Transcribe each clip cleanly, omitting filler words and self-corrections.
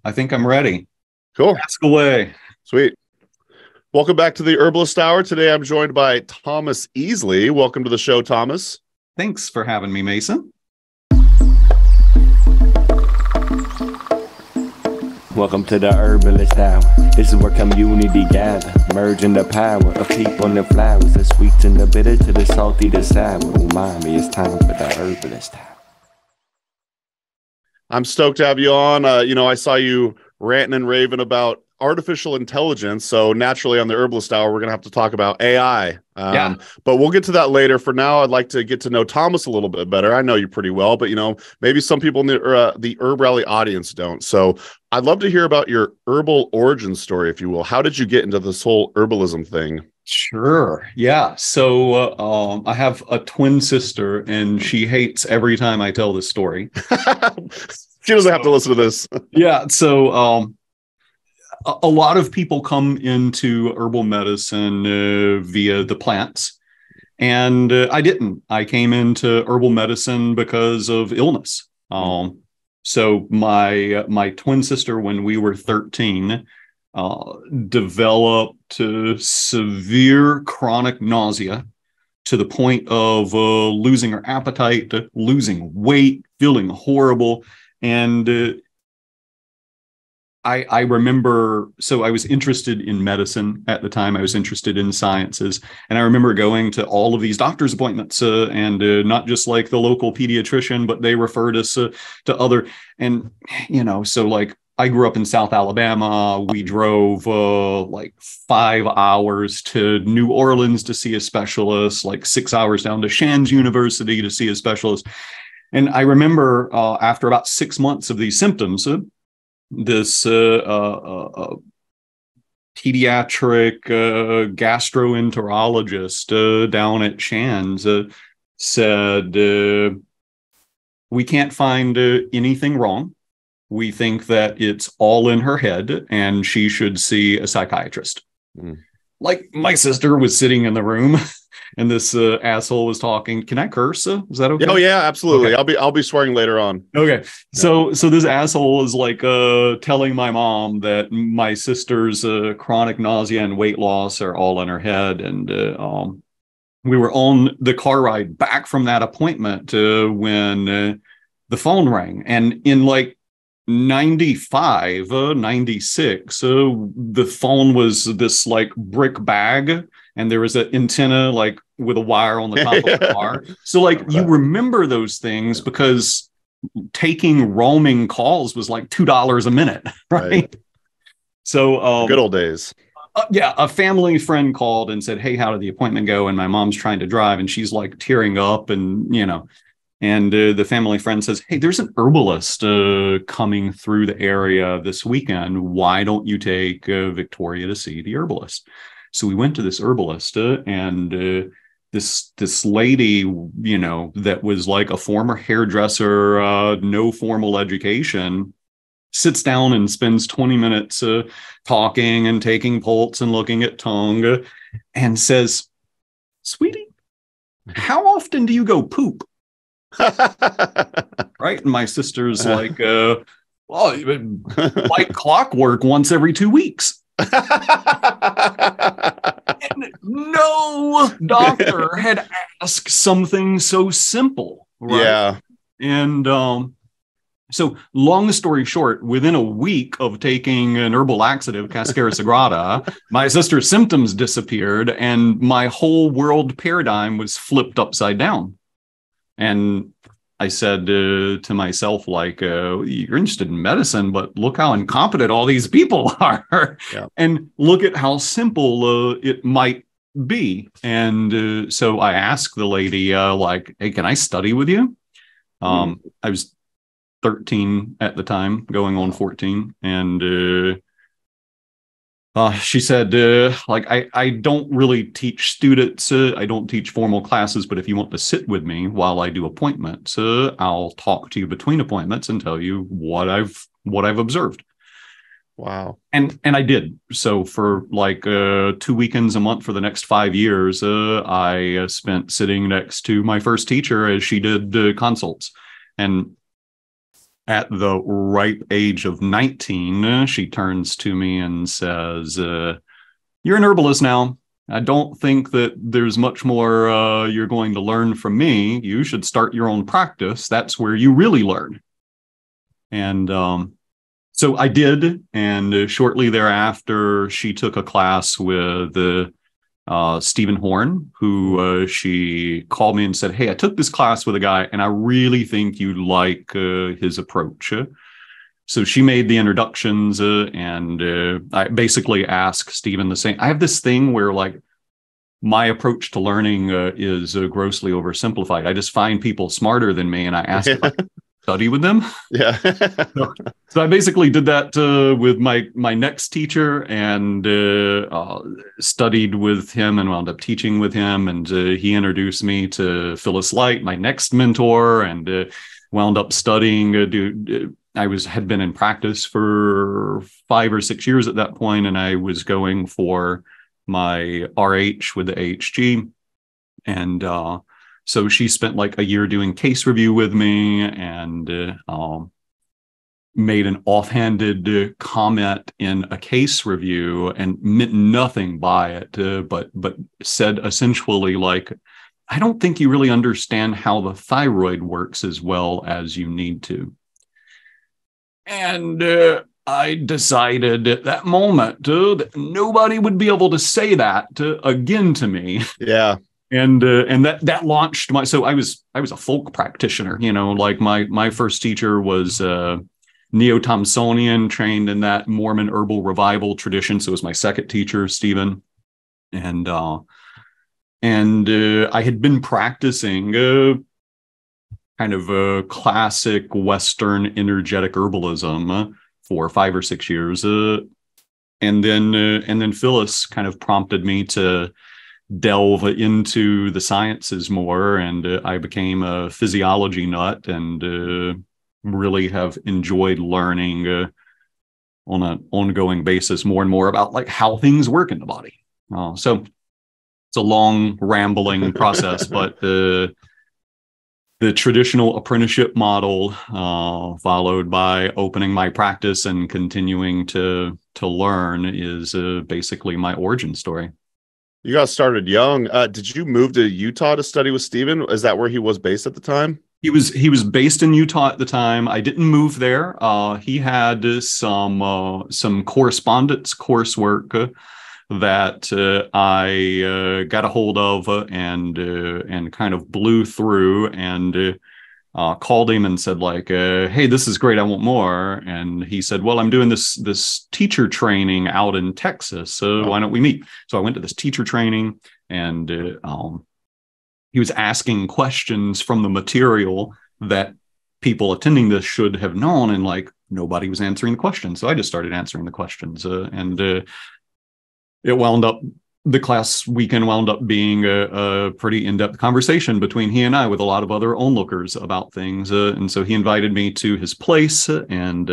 I think I'm ready. Cool. Ask away. Sweet. Welcome back to the Herbalist Hour. Today I'm joined by Thomas Easley. Welcome to the show, Thomas. Thanks for having me, Mason. Welcome to the Herbalist Hour. This is where community gather, merging the power of people and the flowers, the sweet and the bitter to the salty, the sour. Umami, it's time for the Herbalist Hour. I'm stoked to have you on. I saw you ranting and raving about artificial intelligence. So naturally on the Herbalist Hour, we're going to have to talk about AI. Yeah. But we'll get to that later. For now, I'd like to get to know Thomas a little bit better. I know you pretty well, but, maybe some people in the HerbRally audience don't. So I'd love to hear about your herbal origin story, if you will. How did you get into this whole herbalism thing? Sure. Yeah. So I have a twin sister, and she hates every time I tell this story. She doesn't have to listen to this. Yeah. So a lot of people come into herbal medicine via the plants, and I didn't. I came into herbal medicine because of illness. So my twin sister, when we were 13, developed severe chronic nausea to the point of losing her appetite, losing weight, feeling horrible. And I remember, so I was interested in medicine at the time. I was interested in sciences. And I remember going to all of these doctor's appointments and not just like the local pediatrician, but they referred us to other. And, so like I grew up in South Alabama. We drove like 5 hours to New Orleans to see a specialist, like 6 hours down to Shands University to see a specialist. And I remember after about 6 months of these symptoms, this pediatric gastroenterologist down at Shands said, we can't find anything wrong. We think that it's all in her head and she should see a psychiatrist. Like my sister was sitting in the room and this asshole was talking. Can I curse? Is that okay? Oh yeah, absolutely. Okay. I'll be swearing later on. Okay. So this asshole is like telling my mom that my sister's chronic nausea and weight loss are all in her head. And we were on the car ride back from that appointment when the phone rang. And in like 95, 96, the phone was this like brick bag, and there was an antenna like with a wire on the top of the car. So like you remember those things because taking roaming calls was like $2 a minute, right? So good old days. A family friend called and said, hey, how did the appointment go? And my mom's trying to drive and she's like tearing up and and the family friend says, hey, there's an herbalist coming through the area this weekend. Why don't you take Victoria to see the herbalist? So we went to this herbalist and this lady, that was like a former hairdresser, no formal education, sits down and spends 20 minutes talking and taking pulse and looking at tongue and says, sweetie, how often do you go poop? Right. And my sister's like, like clockwork once every 2 weeks. And no doctor had asked something so simple. Right? Yeah. And so long story short, within a week of taking an herbal laxative, Cascara Sagrada, my sister's symptoms disappeared and my whole world paradigm was flipped upside down. And I said to myself, like, you're interested in medicine, but look how incompetent all these people are. Yeah. And look at how simple it might be. And so I asked the lady, like, hey, can I study with you? I was 13 at the time, going on 14. And she said, like, I don't really teach students. I don't teach formal classes, but if you want to sit with me while I do appointments, I'll talk to you between appointments and tell you what I've observed. Wow. And I did. So for like 2 weekends a month for the next 5 years, I spent sitting next to my first teacher as she did consults. And at the ripe age of 19, she turns to me and says, "You're an herbalist now. I don't think that there's much more you're going to learn from me. You should start your own practice. That's where you really learn." And so I did. And shortly thereafter, she took a class with Stephen Horn, who she called me and said, "Hey, I took this class with a guy, and I really think you'd like his approach." So she made the introductions, and I basically asked Stephen the same. I have this thing where, like, my approach to learning is grossly oversimplified. I just find people smarter than me, and I ask if I can study with them. Yeah. So I basically did that with my next teacher, and studied with him and wound up teaching with him. And he introduced me to Phyllis Light, my next mentor, and wound up studying. Had been in practice for 5 or 6 years at that point, and I was going for my RH with the AHG. And so she spent like a year doing case review with me, and made an offhanded comment in a case review and meant nothing by it, but said essentially, like, "I don't think you really understand how the thyroid works as well as you need to." And I decided at that moment that nobody would be able to say that again to me. Yeah. And that launched my. So I was a folk practitioner. Like my first teacher was Neo-Thompsonian, trained in that Mormon herbal revival tradition. So it was my second teacher, Stephen, and I had been practicing kind of a classic Western energetic herbalism for 5 or 6 years. And then Phyllis kind of prompted me to delve into the sciences more. And I became a physiology nut, and really have enjoyed learning on an ongoing basis more and more about, like, how things work in the body. So it's a long, rambling process, but the traditional apprenticeship model, followed by opening my practice and continuing to learn, is basically my origin story. You got started young. Did you move to Utah to study with Stephen? Is that where he was based at the time? He was based in Utah at the time. I didn't move there. He had some correspondence coursework that I got a hold of, and kind of blew through, and called him and said, like, "Hey, this is great. I want more." And he said, "Well, I'm doing this teacher training out in Texas. Why don't we meet?" So I went to this teacher training, and he was asking questions from the material that people attending this should have known, and, like, nobody was answering the questions. So I just started answering the questions, and the class weekend wound up being a pretty in-depth conversation between he and I, with a lot of other onlookers about things. And so he invited me to his place, and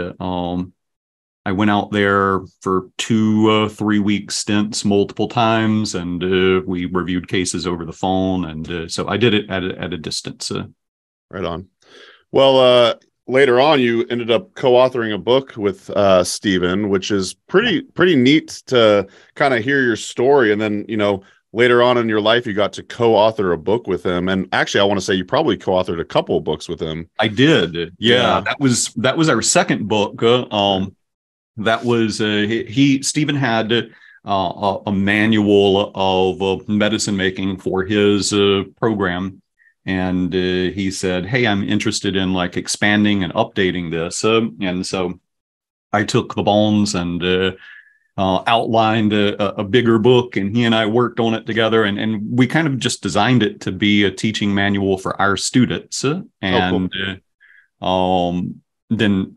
I went out there for 2-3 week stints multiple times, and we reviewed cases over the phone. And so I did it at a distance. Right on. Well, later on, you ended up co-authoring a book with Stephen, which is pretty neat to kind of hear your story. And then, later on in your life, you got to co-author a book with him. And actually, I want to say you probably co-authored a couple of books with him. I did. Yeah. That was our second book. That was Stephen had a manual of medicine making for his program. And he said, "Hey, I'm interested in, like, expanding and updating this." And so I took the bones and outlined a bigger book, and he and I worked on it together. And we kind of just designed it to be a teaching manual for our students. And then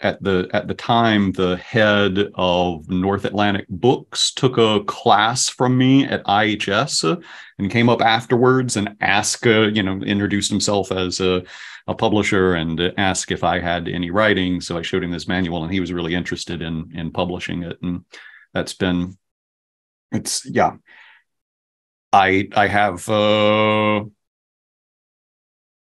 at the time, the head of North Atlantic Books took a class from me at IHS, and came up afterwards and asked, introduced himself as a publisher, and asked if I had any writing. So I showed him this manual, and he was really interested in publishing it. And I have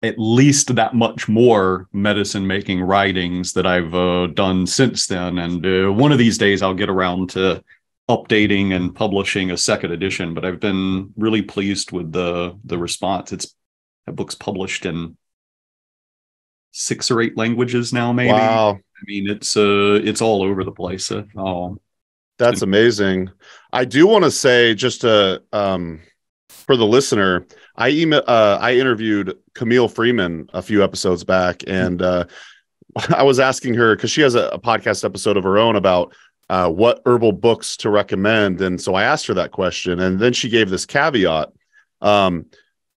at least that much more medicine making writings that I've done since then. And one of these days I'll get around to updating and publishing a second edition, but I've been really pleased with the response. That book's published in 6 or 8 languages now, maybe. Wow. I mean, it's all over the place. That's amazing. I do want to say, just for the listener, I interviewed Camille Freeman a few episodes back, and I was asking her, because she has a podcast episode of her own about what herbal books to recommend. And so I asked her that question, and then she gave this caveat.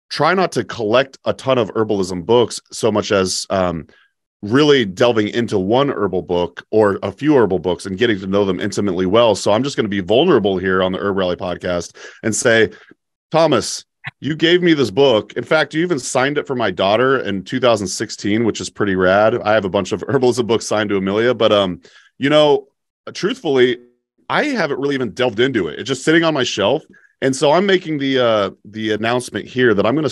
Try not to collect a ton of herbalism books so much as really delving into one herbal book or a few herbal books and getting to know them intimately well. So I'm just going to be vulnerable here on the HerbRally podcast and say, Thomas, you gave me this book. In fact, you even signed it for my daughter in 2016, which is pretty rad. I have a bunch of herbalism books signed to Amelia, but truthfully, I haven't really even delved into it. It's just sitting on my shelf. And so I'm making the announcement here that I'm going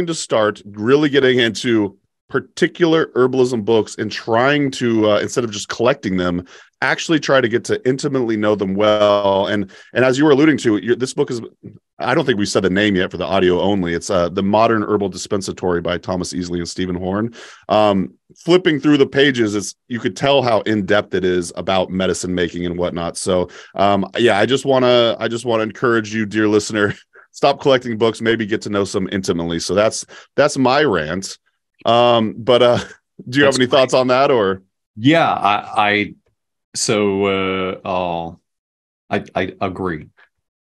to start really getting into particular herbalism books and trying to, instead of just collecting them, actually try to get to intimately know them well. And as you were alluding to, this book is, I don't think we said the name yet for the audio only. It's The Modern Herbal Dispensatory by Thomas Easley and Stephen Horn. Flipping through the pages, you could tell how in-depth it is about medicine making and whatnot. So I just want to encourage you, dear listener, stop collecting books, maybe get to know some intimately. So that's my rant. Do you have any thoughts on that, or? Yeah, I agree.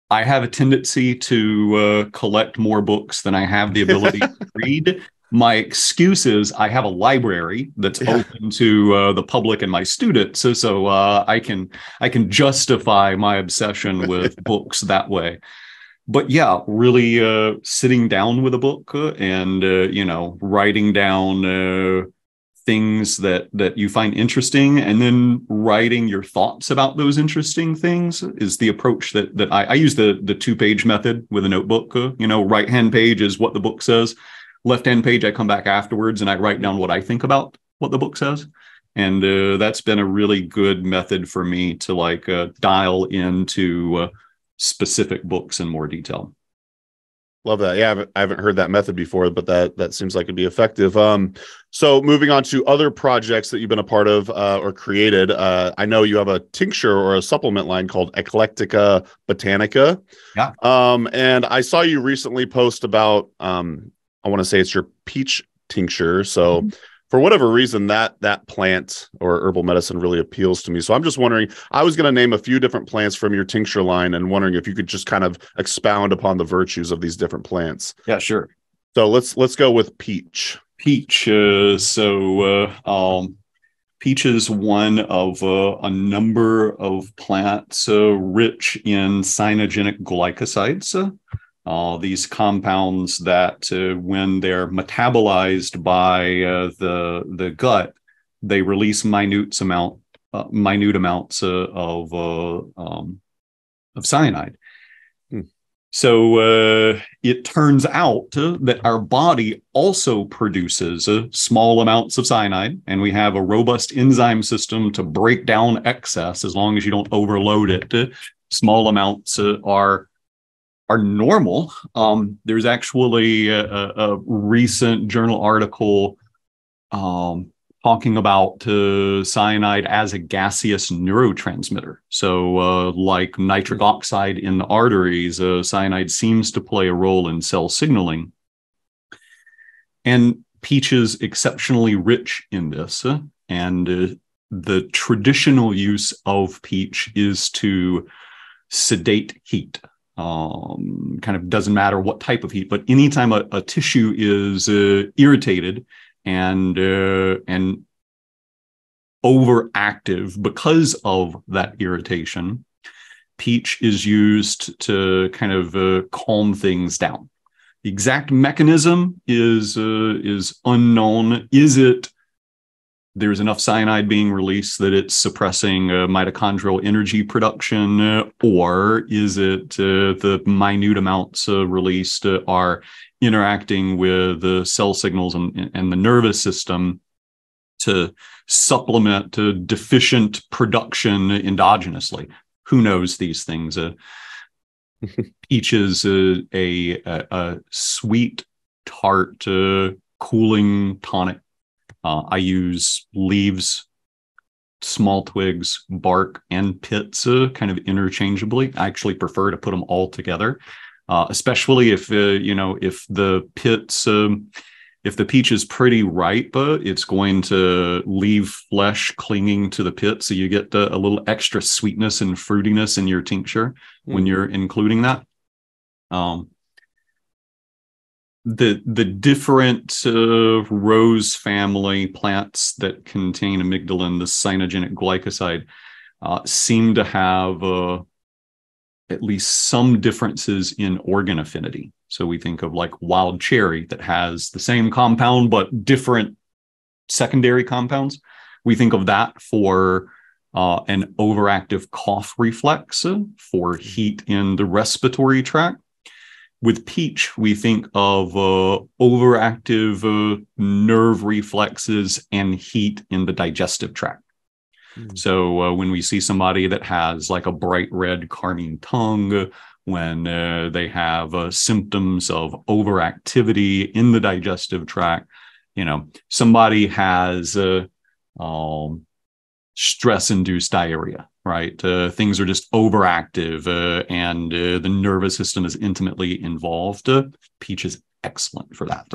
I have a tendency to collect more books than I have the ability to read. My excuse is I have a library that's open to the public and my students, so I can justify my obsession with books that way. But yeah, really sitting down with a book and writing down things that you find interesting, and then writing your thoughts about those interesting things is the approach that I use. The 2-page method with a notebook. Right hand page is what the book says. Left hand page, I come back afterwards and I write down what I think about what the book says. And that's been a really good method for me to dial into specific books in more detail. Love that. Yeah, I haven't heard that method before, but that seems like it'd be effective. So moving on to other projects that you've been a part of or created. I know you have a tincture or a supplement line called Eclectica Botanica. Yeah. And I saw you recently post about, I want to say it's your peach tincture. So for whatever reason, that plant or herbal medicine really appeals to me. So I'm just wondering, I was going to name a few different plants from your tincture line and wondering if you could just kind of expound upon the virtues of these different plants. Yeah, sure. So let's go with peach. Peach. Peach is one of a number of plants rich in cyanogenic glycosides. These compounds that when they're metabolized by the gut, they release minute amounts of cyanide. So it turns out that our body also produces small amounts of cyanide, and we have a robust enzyme system to break down excess as long as you don't overload it. Small amounts are normal. There's actually a recent journal article talking about cyanide as a gaseous neurotransmitter. So like nitric oxide in the arteries, cyanide seems to play a role in cell signaling. And peach is exceptionally rich in this. And the traditional use of peach is to sedate heat. Kind of doesn't matter what type of heat, but anytime a tissue is irritated and overactive because of that irritation, peach is used to kind of calm things down. The exact mechanism is unknown. Is it there's enough cyanide being released that it's suppressing mitochondrial energy production, or is it the minute amounts released are interacting with the cell signals and the nervous system to supplement to deficient production endogenously. Who knows these things? Peach is a sweet, tart, cooling tonic. I use leaves, small twigs, bark, and pits kind of interchangeably. I actually prefer to put them all together, especially if if the pits, if the peach is pretty ripe, it's going to leave flesh clinging to the pit, so you get a little extra sweetness and fruitiness in your tincture when you're including that. The different rose family plants that contain amygdalin, the cyanogenic glycoside, seem to have at least some differences in organ affinity. So we think of like wild cherry that has the same compound but different secondary compounds. We think of that for an overactive cough reflex, for heat in the respiratory tract. With peach, we think of overactive nerve reflexes and heat in the digestive tract. So when we see somebody that has like a bright red carmine tongue, when they have symptoms of overactivity in the digestive tract, somebody has stress-induced diarrhea, right? Things are just overactive and the nervous system is intimately involved. Peach is excellent for that.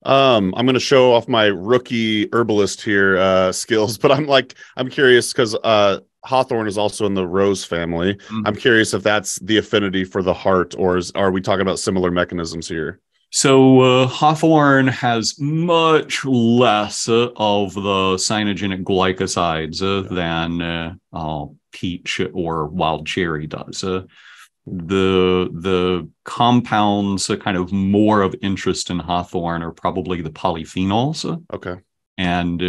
I'm going to show off my rookie herbalist here skills, but I'm curious because Hawthorn is also in the rose family. I'm curious if that's the affinity for the heart, or are we talking about similar mechanisms here? So Hawthorn has much less of the cyanogenic glycosides than peach or wild cherry does. The compounds kind of more of interest in Hawthorn are probably the polyphenols. Okay. And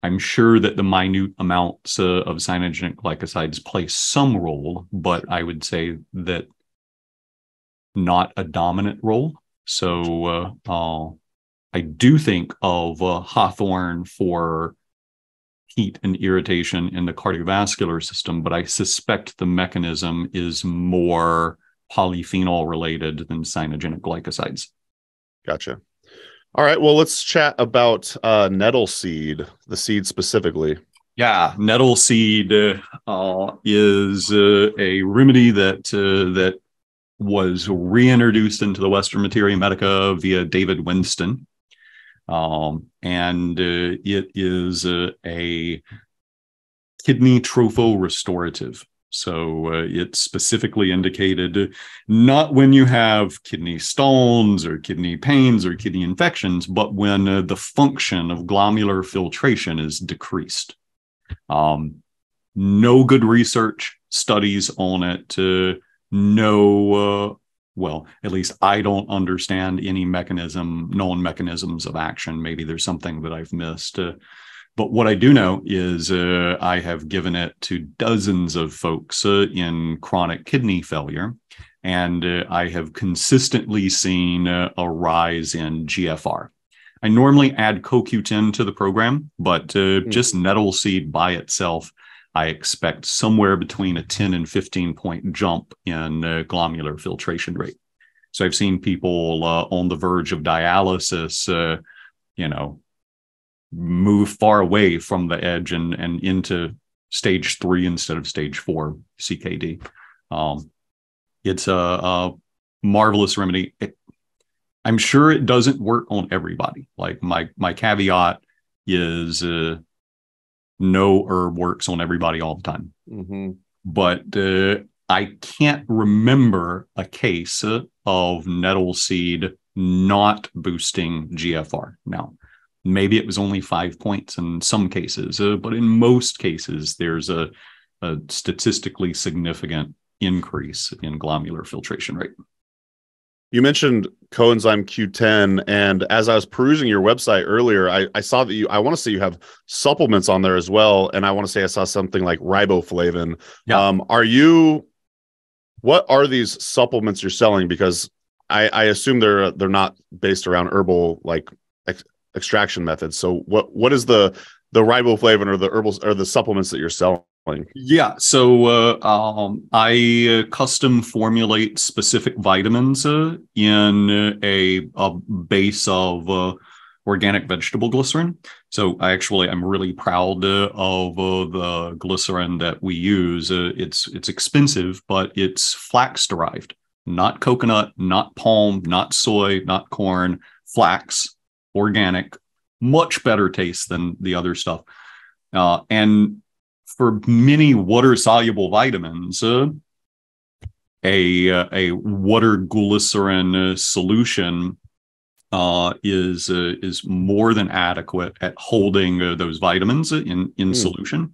I'm sure that the minute amounts of cyanogenic glycosides play some role, but I would say that not a dominant role. So I do think of Hawthorn for heat and irritation in the cardiovascular system, but I suspect the mechanism is more polyphenol related than cyanogenic glycosides. Gotcha. All right, well, let's chat about nettle seed, the seed specifically. Yeah, nettle seed is a remedy that was reintroduced into the Western Materia Medica via David Winston. And it is a kidney tropho-restorative. So it's specifically indicated not when you have kidney stones or kidney pains or kidney infections, but when the function of glomerular filtration is decreased. No good research studies on it. Well, at least I don't understand any known mechanisms of action. Maybe there's something that I've missed. But what I do know is I have given it to dozens of folks in chronic kidney failure, and I have consistently seen a rise in GFR. I normally add CoQ10 to the program, but just nettle seed by itself, I expect somewhere between a 10 and 15 point jump in glomerular filtration rate. So I've seen people on the verge of dialysis, move far away from the edge and into stage 3 instead of stage 4 CKD. It's a marvelous remedy. I'm sure it doesn't work on everybody. Like my caveat is no herb works on everybody all the time. But I can't remember a case of nettle seed not boosting GFR. Now, maybe it was only 5 points in some cases, but in most cases, there's a statistically significant increase in glomerular filtration rate. You mentioned coenzyme Q10, and as I was perusing your website earlier, I saw that I want to say you have supplements on there as well, and I want to say I saw something like riboflavin. Yeah. Are you What are these supplements you're selling? Because I assume they're not based around herbal like extraction methods. So what is the riboflavin or the herbals or the supplements that you're selling? Yeah, so I custom formulate specific vitamins in a base of organic vegetable glycerin. So I'm really proud of the glycerin that we use. It's expensive, but it's flax derived, not coconut, not palm, not soy, not corn, flax, organic, much better taste than the other stuff. And for many water-soluble vitamins, a water glycerin solution is more than adequate at holding those vitamins in solution.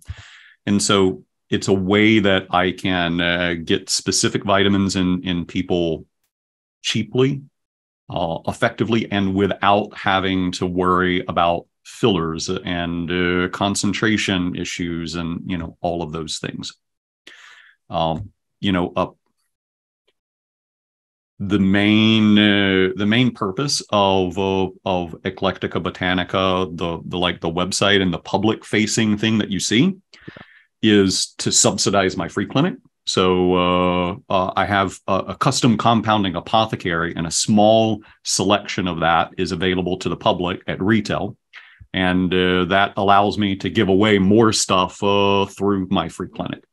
And so it's a way that I can get specific vitamins in people cheaply, effectively, and without having to worry about fillers and concentration issues and all of those things. The main purpose of Eclectica Botanica, the website and the public facing thing that you see, is to subsidize my free clinic. So I have a custom compounding apothecary, and a small selection of that is available to the public at retail. And that allows me to give away more stuff through my free clinic.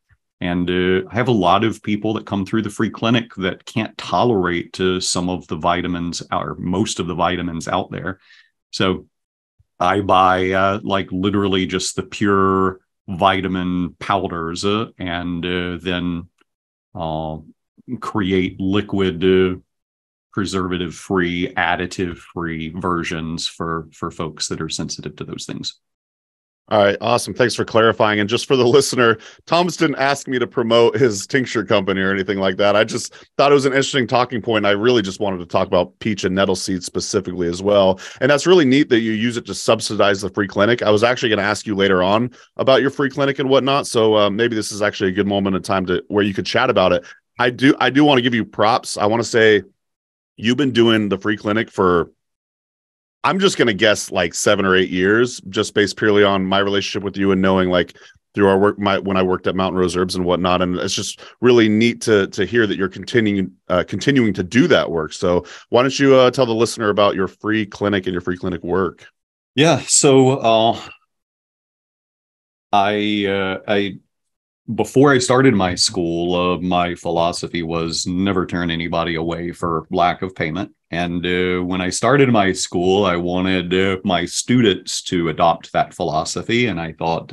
And I have a lot of people that come through the free clinic that can't tolerate some of the vitamins or most of the vitamins out there. So I buy literally just the pure vitamin powders and then create liquid preservative-free, additive-free versions for folks that are sensitive to those things. All right, awesome. Thanks for clarifying. And just for the listener, Thomas didn't ask me to promote his tincture company or anything like that. I just thought it was an interesting talking point. I really just wanted to talk about peach and nettle seeds specifically as well. And that's really neat that you use it to subsidize the free clinic. I was actually going to ask you later on about your free clinic and whatnot. So maybe this is actually a good moment in time where you could chat about it. I do want to give you props. I want to say you've been doing the free clinic for, I'm just going to guess, like 7 or 8 years, just based purely on my relationship with you and knowing through our work, when I worked at Mountain Rose Herbs and whatnot. And it's just really neat to hear that you're continuing to do that work. So why don't you tell the listener about your free clinic and your free clinic work? Yeah. So I before I started my school, my philosophy was never turn anybody away for lack of payment. And when I started my school, I wanted my students to adopt that philosophy. And I thought,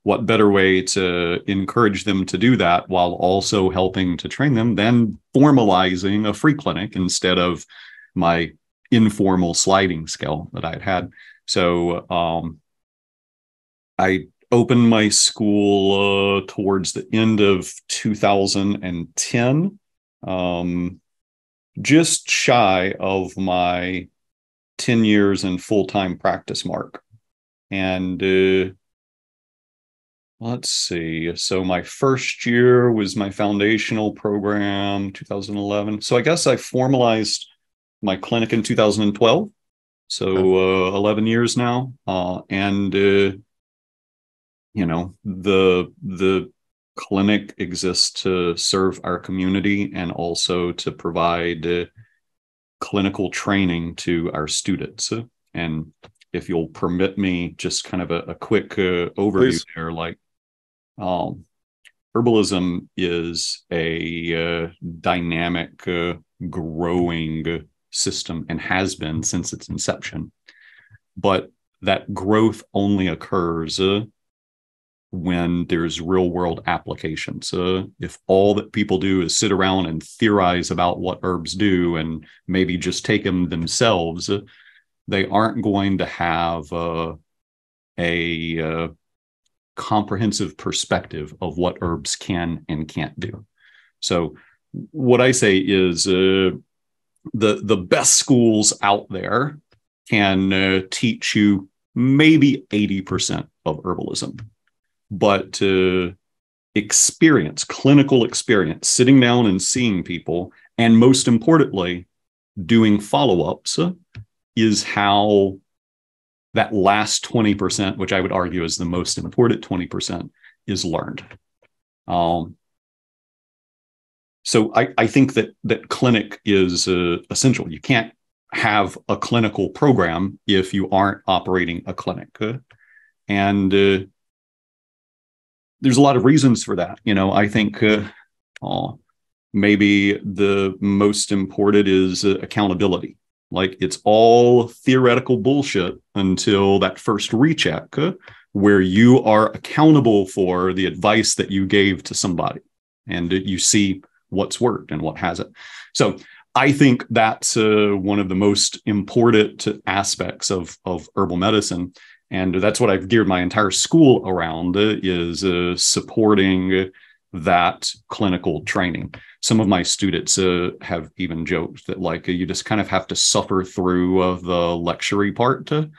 what better way to encourage them to do that while also helping to train them than formalizing a free clinic instead of my informal sliding scale that I'd had. So I opened my school towards the end of 2010, just shy of my 10 years in full-time practice mark. And let's see. So my first year was my foundational program, 2011. So I guess I formalized my clinic in 2012. So 11 years now. And the clinic exists to serve our community and also to provide clinical training to our students. And if you'll permit me, just kind of a quick overview there, herbalism is a dynamic, growing system and has been since its inception. But that growth only occurs when there's real world applications. If all that people do is sit around and theorize about what herbs do and maybe just take them themselves, they aren't going to have a comprehensive perspective of what herbs can and can't do. So what I say is the best schools out there can teach you maybe 80% of herbalism. But experience, clinical experience, sitting down and seeing people, and most importantly, doing follow-ups is how that last 20%, which I would argue is the most important 20%, is learned. So I think that clinic is essential. You can't have a clinical program if you aren't operating a clinic. And there's a lot of reasons for that. I think maybe the most important is accountability. Like, it's all theoretical bullshit until that first recheck where you are accountable for the advice that you gave to somebody, and you see what's worked and what hasn't. So I think that's one of the most important aspects of herbal medicine. And that's what I've geared my entire school around, is supporting that clinical training. Some of my students have even joked that, like, you just kind of have to suffer through the lecture part. And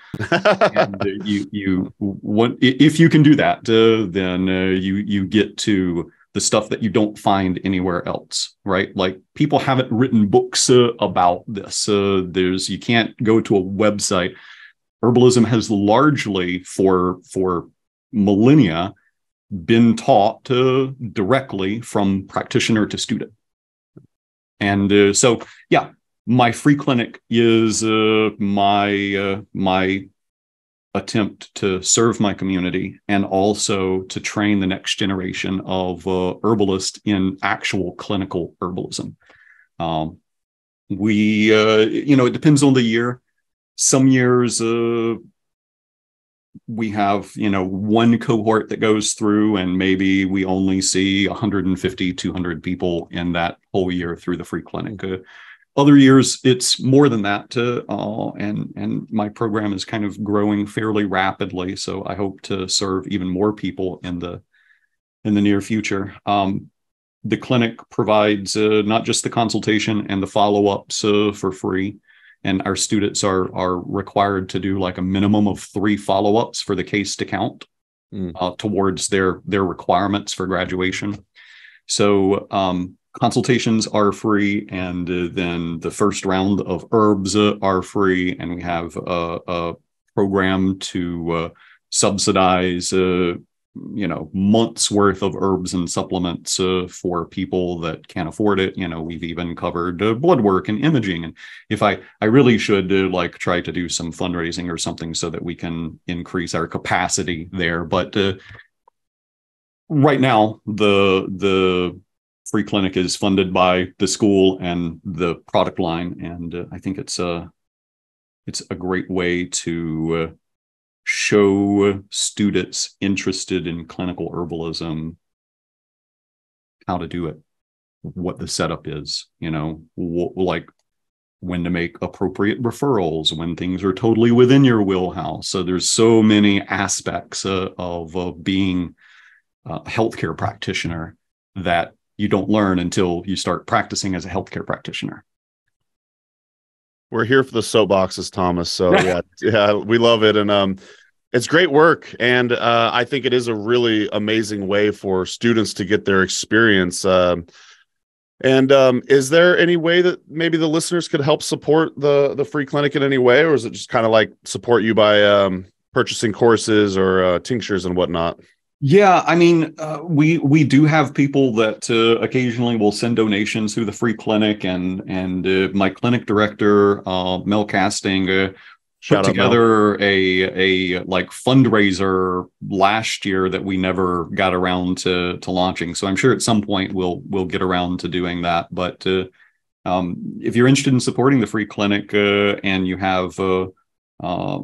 if you can do that, then you get to the stuff that you don't find anywhere else, right? Like, people haven't written books about this. You can't go to a website. Herbalism has largely for millennia been taught directly from practitioner to student. And so, yeah, my free clinic is my attempt to serve my community, and also to train the next generation of herbalists in actual clinical herbalism. It depends on the year. Some years we have, one cohort that goes through, and maybe we only see 150, 200 people in that whole year through the free clinic. Other years, it's more than that, and my program is kind of growing fairly rapidly. So I hope to serve even more people in the near future. The clinic provides not just the consultation and the follow-ups for free, and our students are required to do like a minimum of 3 follow-ups for the case to count towards their requirements for graduation. So consultations are free, and then the first round of herbs are free, and we have a program to subsidize months worth of herbs and supplements for people that can't afford it. We've even covered blood work and imaging, and if I really should try to do some fundraising or something so that we can increase our capacity there. But right now the free clinic is funded by the school and the product line, and I think it's a great way to show students interested in clinical herbalism how to do it, what the setup is, like when to make appropriate referrals, when things are totally within your wheelhouse. So there's so many aspects of being a healthcare practitioner that you don't learn until you start practicing as a healthcare practitioner. We're here for the soapboxes, Thomas. So yeah, we love it. And it's great work. And I think it is a really amazing way for students to get their experience. Is there any way that maybe the listeners could help support the free clinic in any way? Or is it just kind of like support you by purchasing courses or tinctures and whatnot? Yeah, I mean, we do have people that occasionally will send donations through the free clinic, and my clinic director, Mel Casting, put together a fundraiser last year that we never got around to launching. So I'm sure at some point we'll get around to doing that. But if you're interested in supporting the free clinic and you have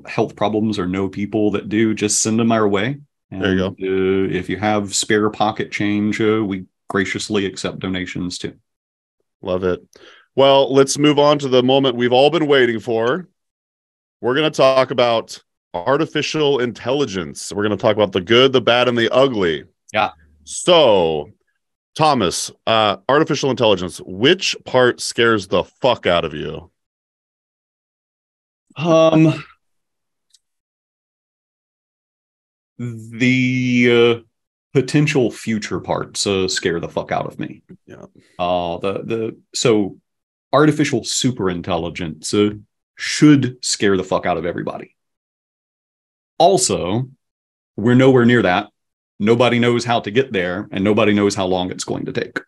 health problems or know people that do, just send them our way. And, there you go. If you have spare pocket change, we graciously accept donations too. Love it. Well, let's move on to the moment we've all been waiting for. We're going to talk about artificial intelligence. We're going to talk about the good, the bad, and the ugly. Yeah. So, Thomas, artificial intelligence, which part scares the fuck out of you? The potential future parts scare the fuck out of me. Yeah. So artificial superintelligence should scare the fuck out of everybody. Also, we're nowhere near that. Nobody knows how to get there, and nobody knows how long it's going to take.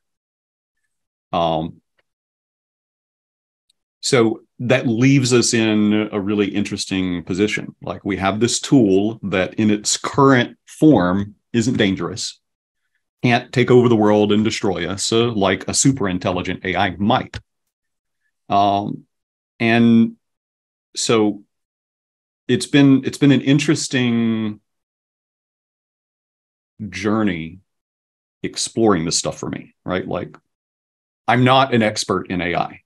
So that leaves us in a really interesting position. Like, we have this tool that in its current form isn't dangerous, can't take over the world and destroy us like a super intelligent AI might. And so it's been an interesting journey exploring this stuff for me, right? Like, I'm not an expert in AI.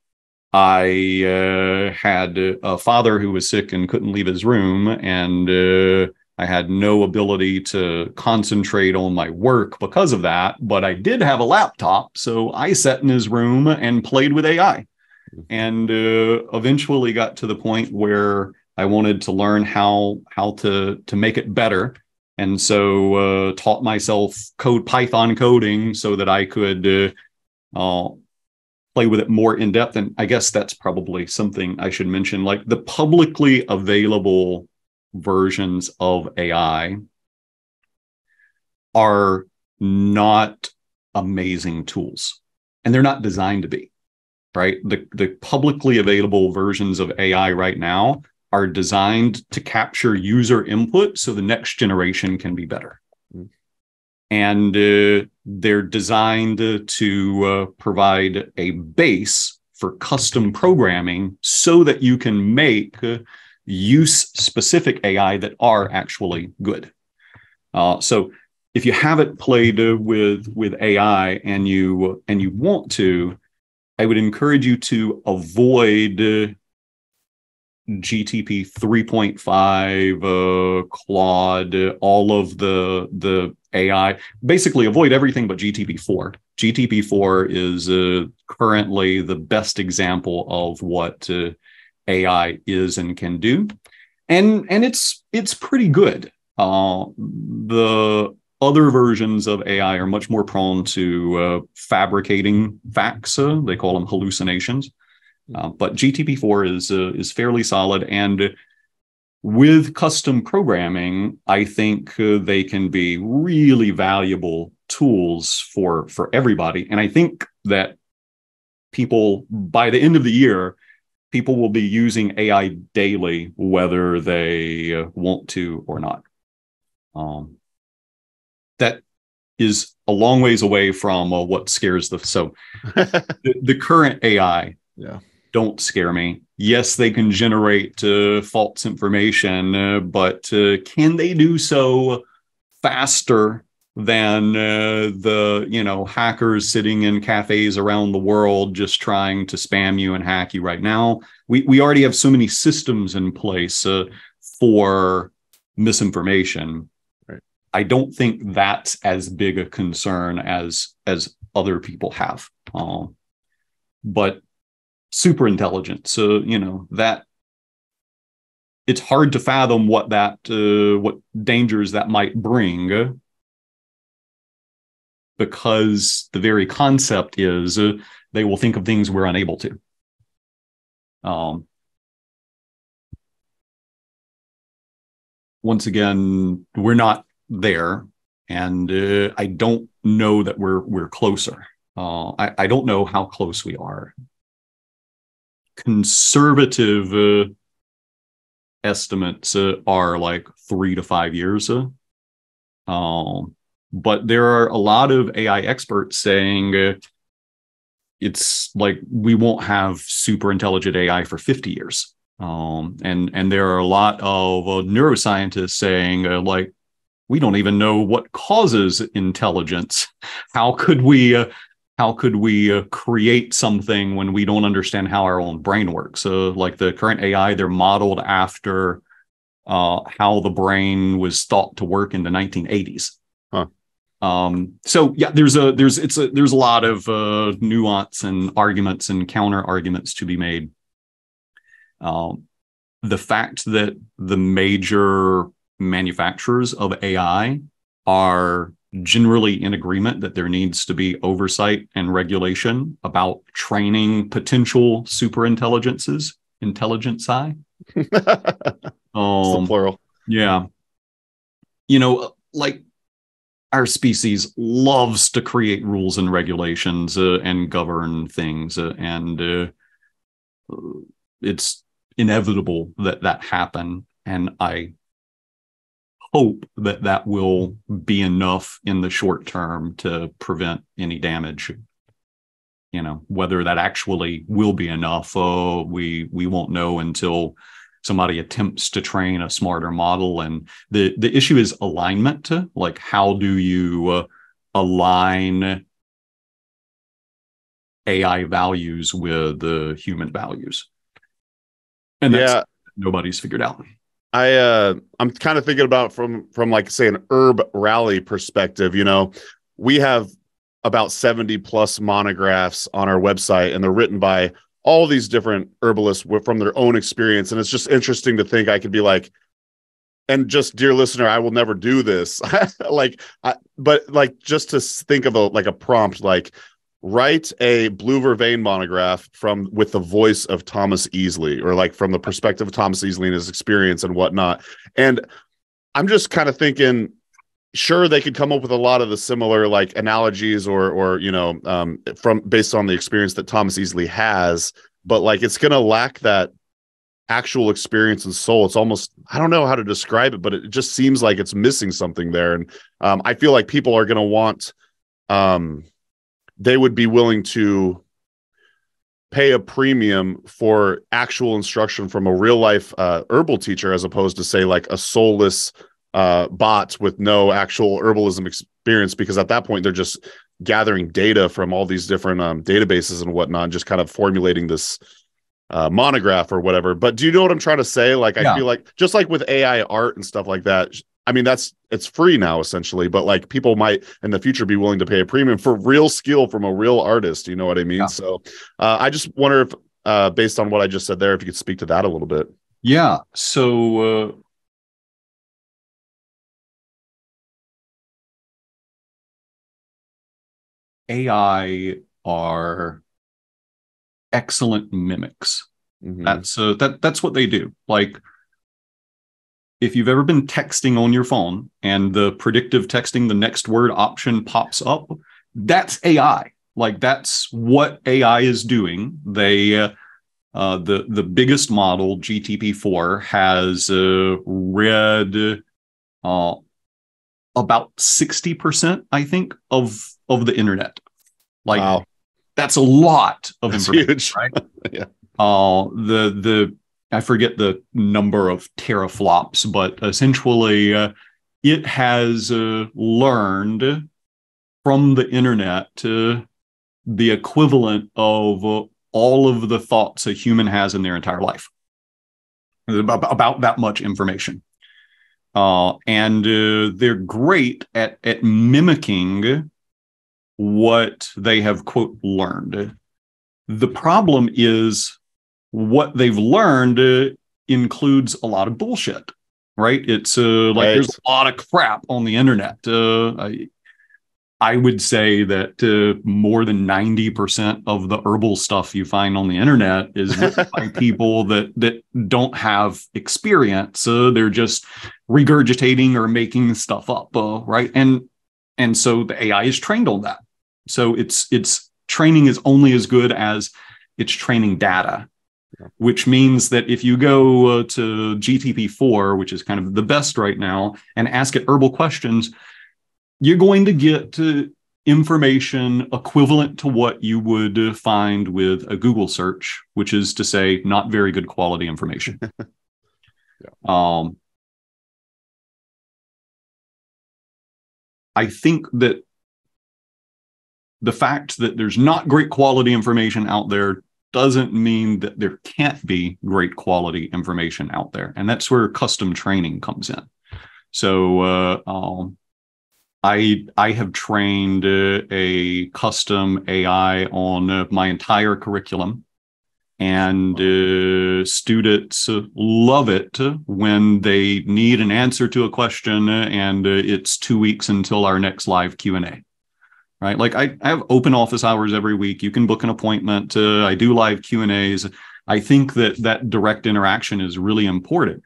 I had a father who was sick and couldn't leave his room, and I had no ability to concentrate on my work because of that, but I did have a laptop, so I sat in his room and played with AI, and eventually got to the point where I wanted to learn how to make it better, and so taught myself Python coding so that I could play with it more in depth. And I guess that's probably something I should mention. Like, the publicly available versions of AI are not amazing tools, and they're not designed to be, right? The publicly available versions of AI right now are designed to capture user input so the next generation can be better. And they're designed to provide a base for custom programming so that you can make use-specific AI that are actually good. So if you haven't played with AI and you want to, I would encourage you to avoid GTP 3.5, Claude, all of the AI. Basically, avoid everything but GTP 4. GTP 4 is currently the best example of what AI is and can do, and it's pretty good. The other versions of AI are much more prone to fabricating facts. They call them hallucinations. But GTP4 is fairly solid, and with custom programming, I think they can be really valuable tools for everybody. And I think that people, by the end of the year, people will be using AI daily, whether they want to or not. That is a long ways away from what scares the current AI. Yeah. Don't scare me. Yes, they can generate false information, but can they do so faster than the hackers sitting in cafes around the world just trying to spam you and hack you right now? We already have so many systems in place for misinformation. Right. I don't think that's as big a concern as other people have. But super intelligent. So, that it's hard to fathom what dangers that might bring, because the very concept is they will think of things we're unable to. Once again, we're not there, and I don't know that we're closer. I don't know how close we are. Conservative estimates are like 3 to 5 years. But there are a lot of AI experts saying it's like we won't have super intelligent AI for 50 years. And there are a lot of neuroscientists saying like, we don't even know what causes intelligence. How could we create something when we don't understand how our own brain works? So like the current AI, they're modeled after how the brain was thought to work in the 1980s. Huh. So yeah, there's a lot of nuance and arguments and counter arguments to be made. The fact that the major manufacturers of AI are generally in agreement that there needs to be oversight and regulation about training potential superintelligences, intelligence-I. It's the plural. Yeah. Like our species loves to create rules and regulations and govern things. And it's inevitable that happen. And I hope that will be enough in the short term to prevent any damage. Whether that actually will be enough, we won't know until somebody attempts to train a smarter model. And the issue is alignment. Like, how do you align AI values with human values? And that's nobody's figured out. I'm kind of thinking about from like, say, an HerbRally perspective. We have about 70 plus monographs on our website, and they're written by all these different herbalists from their own experience. And it's just interesting to think I could be like, and just, dear listener, I will never do this. But just to think of a prompt, like, write a blue vervain monograph with the voice of Thomas Easley, or like from the perspective of Thomas Easley and his experience and whatnot. And I'm just kind of thinking, sure, they could come up with a lot of the similar like analogies or from based on the experience that Thomas Easley has, but like it's going to lack that actual experience and soul. It's almost, I don't know how to describe it, but it just seems like it's missing something there. And I feel like people are going to want, they would be willing to pay a premium for actual instruction from a real life herbal teacher, as opposed to, say, like a soulless bot with no actual herbalism experience, because at that point they're just gathering data from all these different databases and whatnot, and just kind of formulating this monograph or whatever. But do you know what I'm trying to say? Like, I feel like just like with AI art and stuff like that, I mean, it's free now essentially, but like people might in the future be willing to pay a premium for real skill from a real artist. You know what I mean? Yeah. So I just wonder if, based on what I just said there, if you could speak to that a little bit. Yeah. So AI are excellent mimics. Mm-hmm. That's what they do. Like, if you've ever been texting on your phone and the predictive texting, the next word option pops up, that's AI. Like, that's what AI is doing. They the biggest model, GTP4, has read about 60%, I think, of the internet. Like, wow. That's a lot of information, huge. Right? Yeah. I forget the number of teraflops, but essentially it has learned from the internet the equivalent of all of the thoughts a human has in their entire life. About that much information. And they're great at mimicking what they have, quote, learned. The problem is, what they've learned includes a lot of bullshit, right? It's like there's a lot of crap on the internet. I would say that more than 90% of the herbal stuff you find on the internet is written by people that don't have experience. They're just regurgitating or making stuff up, right? And so the AI is trained on that. So its training is only as good as its training data. Which means that if you go to GTP4, which is kind of the best right now, and ask it herbal questions, you're going to get information equivalent to what you would find with a Google search, which is to say, not very good quality information. Yeah. I think that the fact that there's not great quality information out there doesn't mean that there can't be great quality information out there. And that's where custom training comes in. So I have trained a custom AI on my entire curriculum. And students love it when they need an answer to a question and it's 2 weeks until our next live Q&A. Right? Like I have open office hours every week. You can book an appointment. I do live Q&As. I think that direct interaction is really important.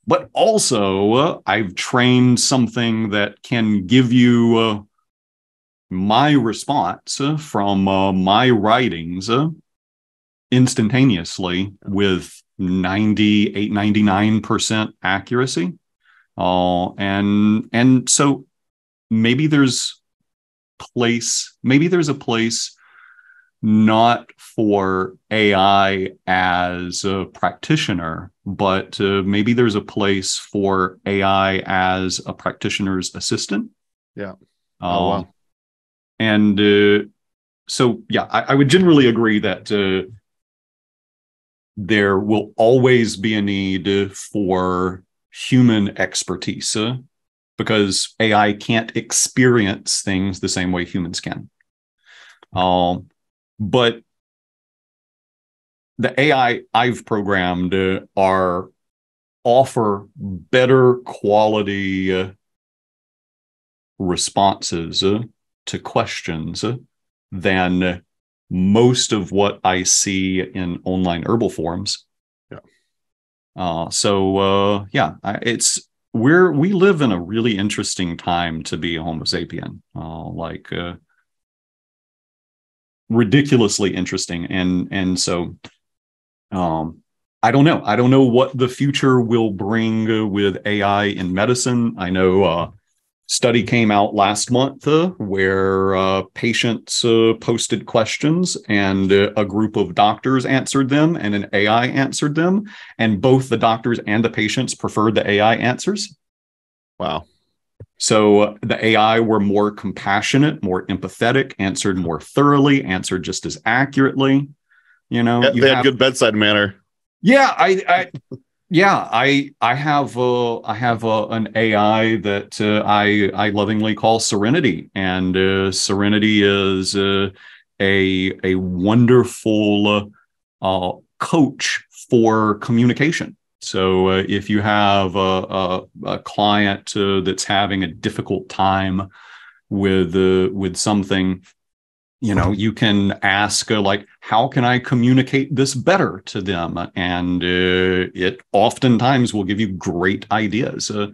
But also, I've trained something that can give you my response from my writings instantaneously with 99% accuracy. And so maybe there's a place not for AI as a practitioner, but maybe there's a place for AI as a practitioner's assistant. Yeah. Wow. And so, yeah, I would generally agree that there will always be a need for human expertise because AI can't experience things the same way humans can. But the AI I've programmed offer better quality responses to questions than most of what I see in online herbal forums. Yeah. We live in a really interesting time to be a Homo sapien. Ridiculously interesting, and so I don't know what the future will bring with AI in medicine. I know study came out last month where patients posted questions and a group of doctors answered them and an AI answered them, and both the doctors and the patients preferred the AI answers. Wow. So the AI were more compassionate, more empathetic, answered more thoroughly, answered just as accurately. You know, yeah, they had good bedside manner. Yeah, I have an AI that I lovingly call Serenity, and Serenity is a wonderful coach for communication. So if you have a client that's having a difficult time with something, you know, you can ask like, how can I communicate this better to them? And it oftentimes will give you great ideas. It's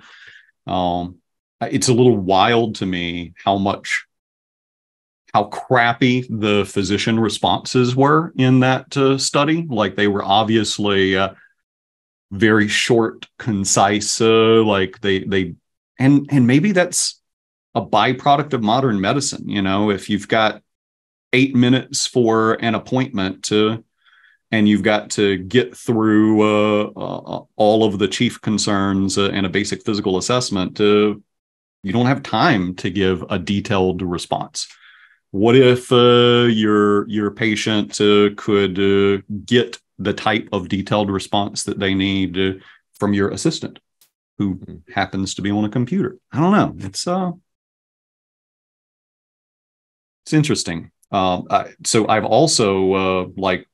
a little wild to me how crappy the physician responses were in that study. Like they were obviously very short, concise, like they and maybe that's a byproduct of modern medicine. You know, if you've got 8 minutes for an appointment and you've got to get through all of the chief concerns and a basic physical assessment, you don't have time to give a detailed response. What if your patient could get the type of detailed response that they need from your assistant who happens to be on a computer? I don't know. It's interesting. So I've also like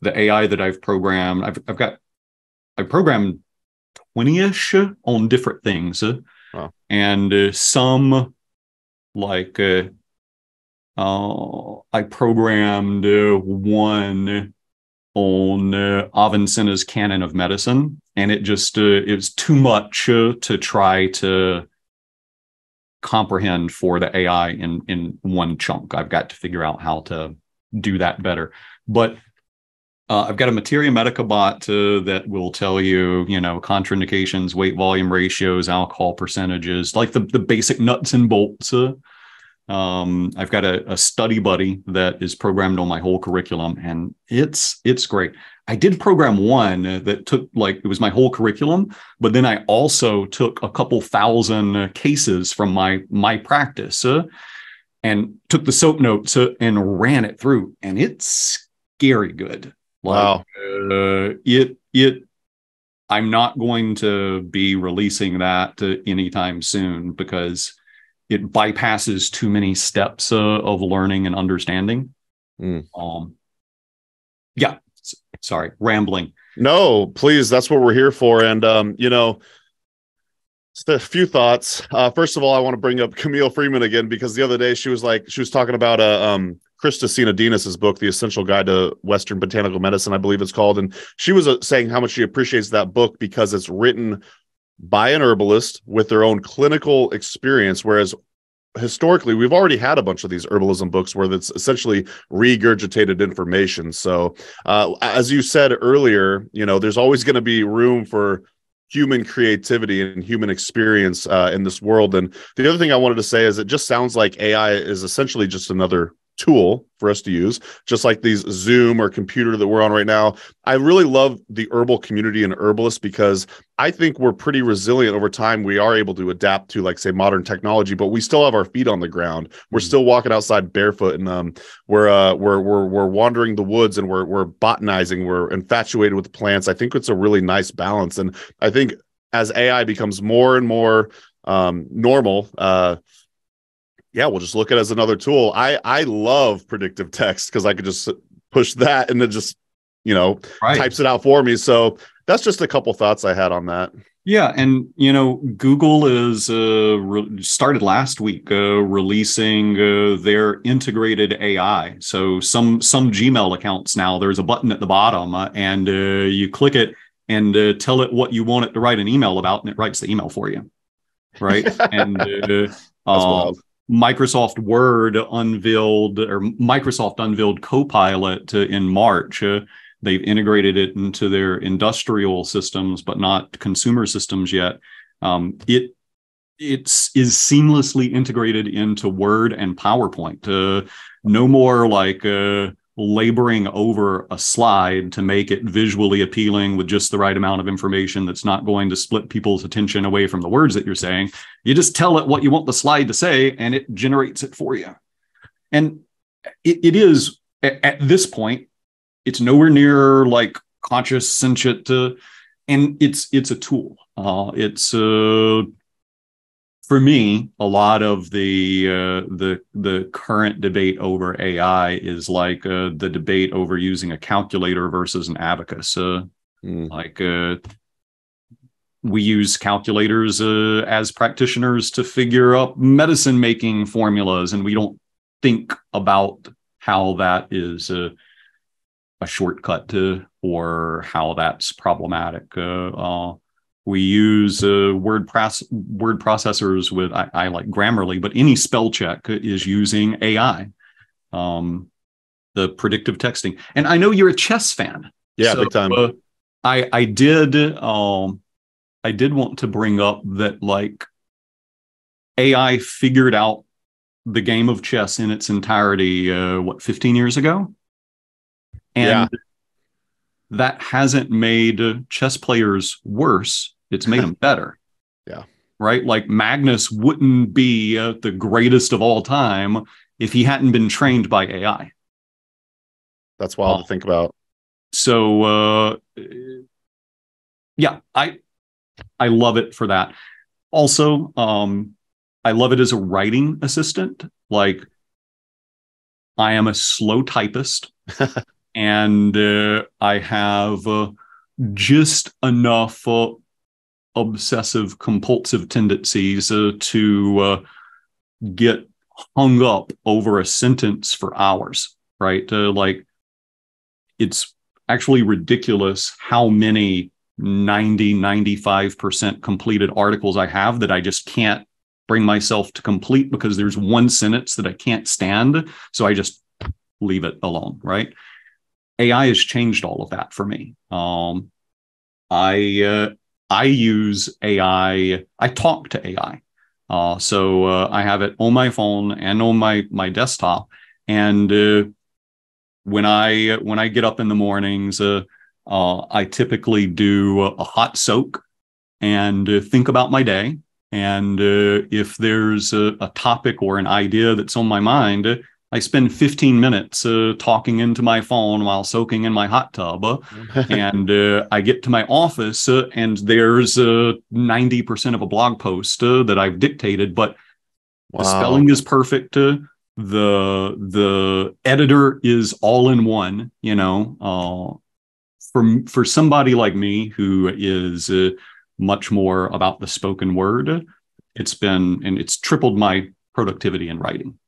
the AI that I've programmed. I've programmed 20-ish on different things, wow. And some like I programmed one on Avicenna's Canon of Medicine, and it just it was too much to try to comprehend for the AI in one chunk. I've got to figure out how to do that better. But I've got a Materia Medica bot that will tell you, you know, contraindications, weight volume ratios, alcohol percentages, like the basic nuts and bolts. I've got a study buddy that is programmed on my whole curriculum, and it's great. I did program one that took like, it was my whole curriculum, but then I also took a couple thousand cases from my practice and took the soap notes and ran it through, and it's scary good. Wow. I'm not going to be releasing that anytime soon because it bypasses too many steps of learning and understanding. Yeah. Sorry, rambling. No, please. That's what we're here for. And, a few thoughts. First of all, I want to bring up Camille Freeman again, because the other day she was talking about Krista Sinodinos's book, The Essential Guide to Western Botanical Medicine, I believe it's called. And she was saying how much she appreciates that book because it's written by an herbalist with their own clinical experience, whereas historically we've already had a bunch of these herbalism books where it's essentially regurgitated information. So as you said earlier, there's always going to be room for human creativity and human experience in this world. And the other thing I wanted to say is it just sounds like AI is essentially just another tool for us to use, just like these Zoom or computer that we're on right now. I really love the herbal community and herbalists because I think we're pretty resilient over time. We are able to adapt to, like, say, modern technology, but we still have our feet on the ground. We're still walking outside barefoot, and we're wandering the woods, and we're botanizing. We're infatuated with plants. I think it's a really nice balance, and I think as AI becomes more and more normal, we'll just look at it as another tool. I love predictive text because I could just push that and it just, types it out for me. So that's just a couple thoughts I had on that. Yeah. And, Google is started last week releasing their integrated AI. So some Gmail accounts now, there's a button at the bottom and you click it and tell it what you want it to write an email about, and it writes the email for you. Right. And that's wild. Microsoft Word unveiled, or Microsoft unveiled Copilot in March. They've integrated it into their industrial systems, but not consumer systems yet. It is seamlessly integrated into Word and PowerPoint. No more like laboring over a slide to make it visually appealing with just the right amount of information that's not going to split people's attention away from the words that you're saying. You just tell it what you want the slide to say, and it generates it for you. And it is, at this point, it's nowhere near like conscious, sentient, and it's a tool. For me, a lot of the current debate over AI is like the debate over using a calculator versus an abacus. We use calculators as practitioners to figure out medicine making formulas, and we don't think about how that is a shortcut to, or how that's problematic. We use word processors with, I like Grammarly, but any spell check is using AI, the predictive texting. And I know you're a chess fan. Yeah, so, big time. I did want to bring up that, like, AI figured out the game of chess in its entirety, 15 years ago? And that hasn't made chess players worse. It's made them better. Yeah. Right? Like Magnus wouldn't be the greatest of all time if he hadn't been trained by AI. That's wild to think about. So, I love it for that. Also, I love it as a writing assistant. Like, I am a slow typist. And I have just enough obsessive compulsive tendencies to get hung up over a sentence for hours, right? Like, it's actually ridiculous how many 95% completed articles I have that I just can't bring myself to complete because there's one sentence that I can't stand. So I just leave it alone, right? AI has changed all of that for me. I use AI. I talk to AI. So I have it on my phone and on my desktop. And when I get up in the mornings, I typically do a hot soak and think about my day. And if there's a topic or an idea that's on my mind, I spend 15 minutes talking into my phone while soaking in my hot tub. And I get to my office and there's 90% of a blog post that I've dictated, but the spelling is perfect. The editor is all in one, for somebody like me who is much more about the spoken word, it's tripled my productivity in writing.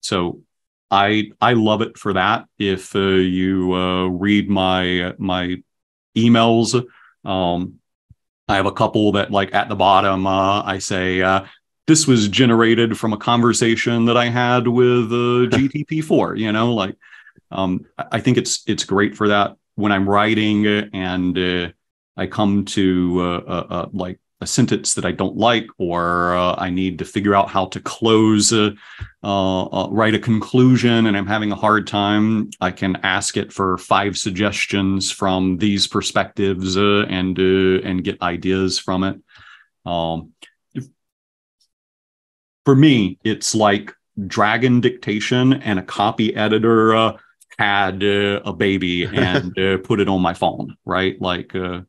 So I love it for that. If you read my emails, I have a couple that, like, at the bottom, I say, this was generated from a conversation that I had with GTP4, like, I think it's great for that when I'm writing and I come to like a sentence that I don't like, or I need to figure out how to close, write a conclusion, and I'm having a hard time. I can ask it for 5 suggestions from these perspectives and get ideas from it. For me, it's like Dragon Dictation and a copy editor had a baby and put it on my phone, right? Like I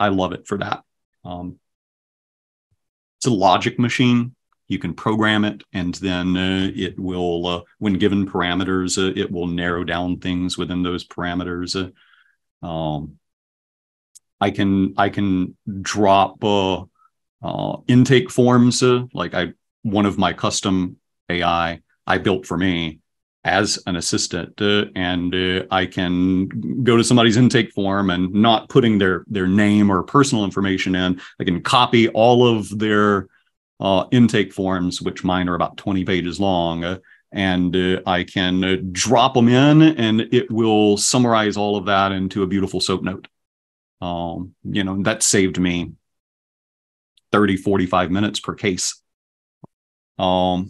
love it for that. It's a logic machine. You can program it, and then it will, when given parameters, it will narrow down things within those parameters. I can drop intake forms, like one of my custom AI I built for me as an assistant, and I can go to somebody's intake form and, not putting their name or personal information in, I can copy all of their intake forms, which mine are about 20 pages long, and I can drop them in, and it will summarize all of that into a beautiful soap note. That saved me 30, 45 minutes per case. What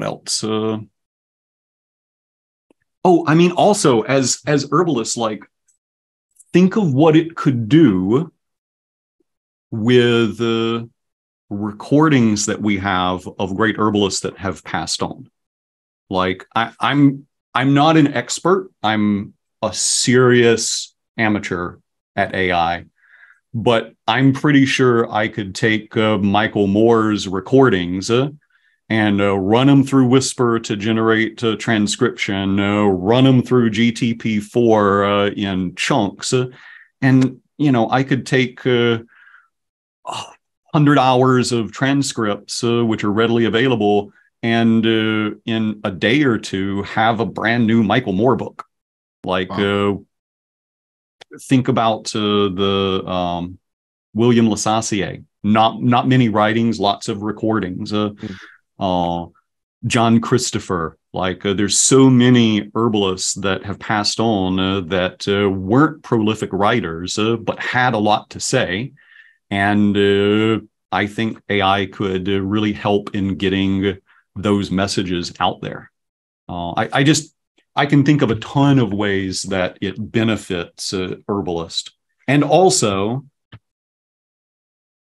else? Also, as herbalists, like, think of what it could do with recordings that we have of great herbalists that have passed on. Like, I'm not an expert. I'm a serious amateur at AI, but I'm pretty sure I could take Michael Moore's recordings and run them through Whisper to generate transcription, run them through GTP4 in chunks. And, I could take 100 hours of transcripts, which are readily available, and in a day or two, have a brand new Michael Moore book. Like, wow. Think about the William Lasassier. Not many writings, lots of recordings. John Christopher, like, there's so many herbalists that have passed on that weren't prolific writers, but had a lot to say. And I think AI could really help in getting those messages out there. I can think of a ton of ways that it benefits herbalists. And also,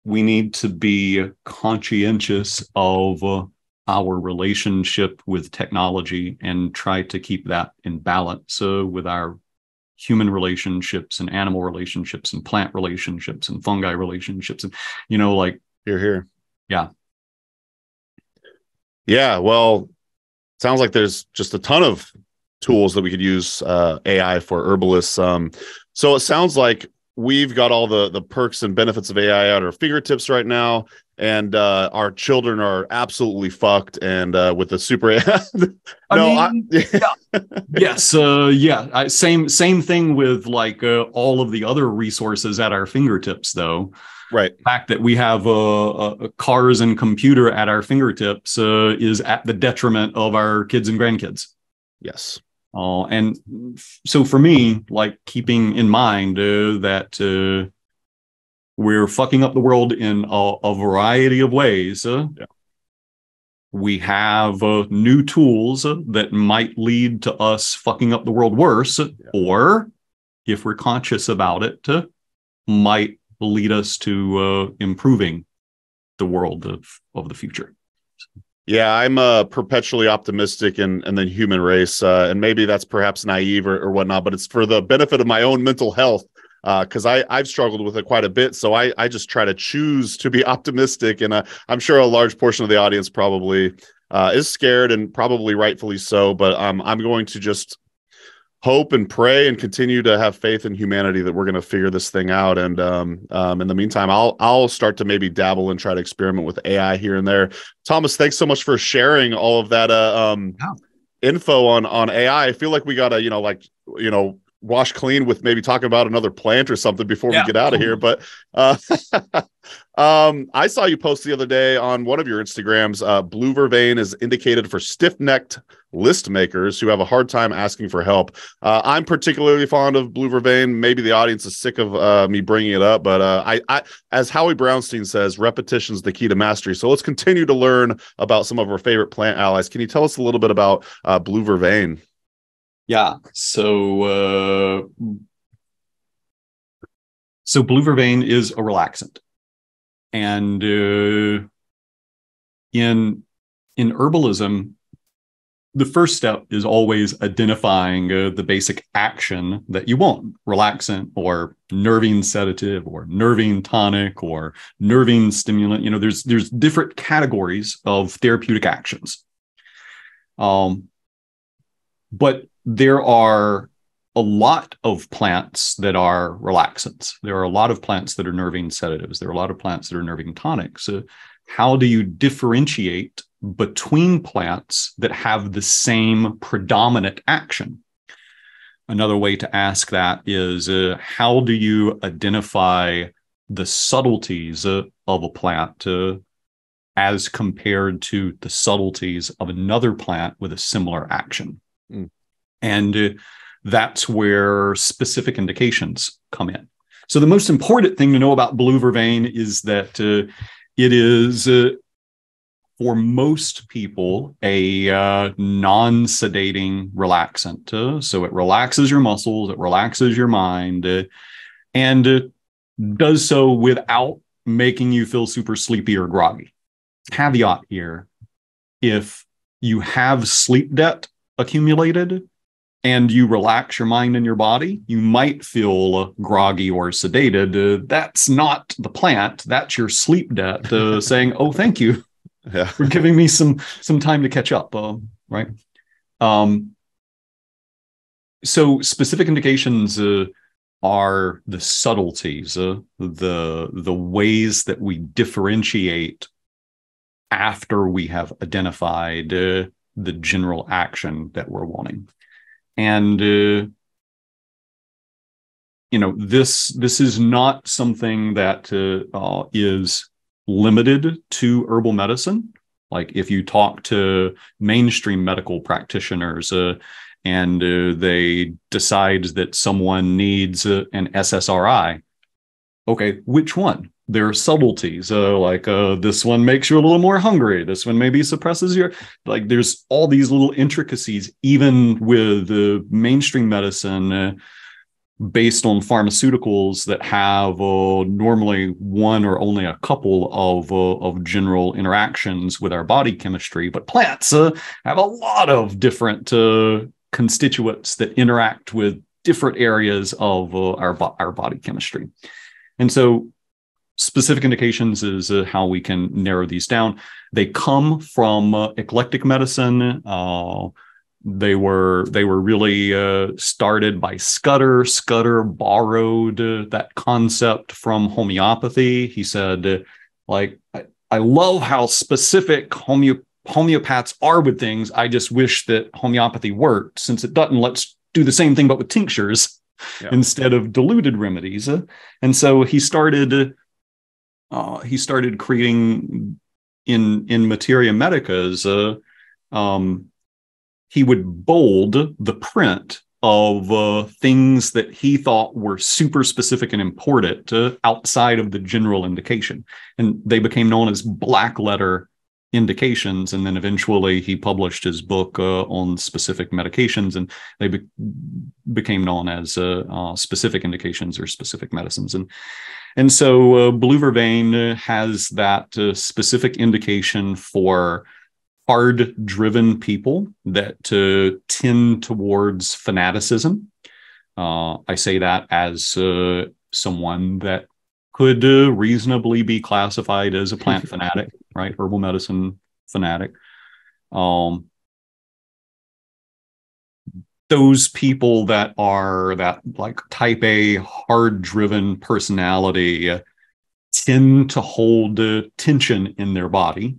we need to be conscientious of our relationship with technology and try to keep that in balance with our human relationships and animal relationships and plant relationships and fungi relationships. And, like, here. Yeah. Yeah. Well, sounds like there's just a ton of tools that we could use AI for herbalists. So it sounds like we've got all the perks and benefits of AI at our fingertips right now, and our children are absolutely fucked. And with the super AI, same thing with, like, all of the other resources at our fingertips, though. Right. The fact that we have cars and computer at our fingertips is at the detriment of our kids and grandkids. Yes. And so for me, like, keeping in mind that we're fucking up the world in a variety of ways. We have new tools that might lead to us fucking up the world worse, or, if we're conscious about it, might lead us to improving the world of the future. Yeah, I'm perpetually optimistic in the human race, and maybe that's perhaps naive or whatnot, but it's for the benefit of my own mental health, because I've struggled with it quite a bit. So I just try to choose to be optimistic, and I'm sure a large portion of the audience probably is scared, and probably rightfully so. But I'm going to just hope and pray and continue to have faith in humanity that we're going to figure this thing out. And in the meantime, I'll start to maybe dabble and try to experiment with AI here and there. Thomas, thanks so much for sharing all of that info on AI. I feel like we got to, wash clean with maybe talking about another plant or something before we get out of here. But I saw you post the other day on one of your Instagrams, blue vervain is indicated for stiff-necked list makers who have a hard time asking for help. I'm particularly fond of blue vervain. Maybe the audience is sick of me bringing it up, but I, as Howie Brownstein says, repetition is the key to mastery. So let's continue to learn about some of our favorite plant allies. Can you tell us a little bit about blue vervain? Yeah. So blue vervain is a relaxant. And in herbalism, the first step is always identifying the basic action that you want: relaxant or nervine sedative or nervine tonic or nervine stimulant. There's different categories of therapeutic actions. But there are a lot of plants that are relaxants. There are a lot of plants that are nervine sedatives. There are a lot of plants that are nervine tonics. So how do you differentiate between plants that have the same predominant action? Another way to ask that is, how do you identify the subtleties of a plant as compared to the subtleties of another plant with a similar action? And that's where specific indications come in. So the most important thing to know about blue vervain is that it is, for most people, a non-sedating relaxant. So it relaxes your muscles, it relaxes your mind, and it does so without making you feel super sleepy or groggy. Caveat here: if you have sleep debt accumulated and you relax your mind and your body, you might feel groggy or sedated. That's not the plant. That's your sleep debt saying, "Oh, thank you for giving me some time to catch up." Right. So specific indications are the subtleties, the ways that we differentiate after we have identified the general action that we're wanting. And, this is not something that is limited to herbal medicine. Like if you talk to mainstream medical practitioners and they decide that someone needs an SSRI, okay, which one? There are subtleties, like this one makes you a little more hungry. This one maybe suppresses your, there's all these little intricacies, even with mainstream medicine based on pharmaceuticals that have normally one or only a couple of general interactions with our body chemistry. But plants have a lot of different constituents that interact with different areas of our body chemistry. And so specific indications is how we can narrow these down. They come from eclectic medicine. They were really started by Scudder. Scudder borrowed that concept from homeopathy. He said, I love how specific homeopaths are with things. I just wish that homeopathy worked. Since it doesn't, let's do the same thing, but with tinctures instead of diluted remedies. And so he started creating in Materia Medicas. He would bold the print of things that he thought were super specific and important outside of the general indication. And they became known as black letter indications. And then eventually he published his book on specific medications, and they became known as specific indications or specific medicines. And so blue vervain has that specific indication for hard-driven people that tend towards fanaticism. I say that as someone that could reasonably be classified as a plant fanatic, right? Herbal medicine fanatic. those people that are that like type A hard-driven personality tend to hold tension in their body.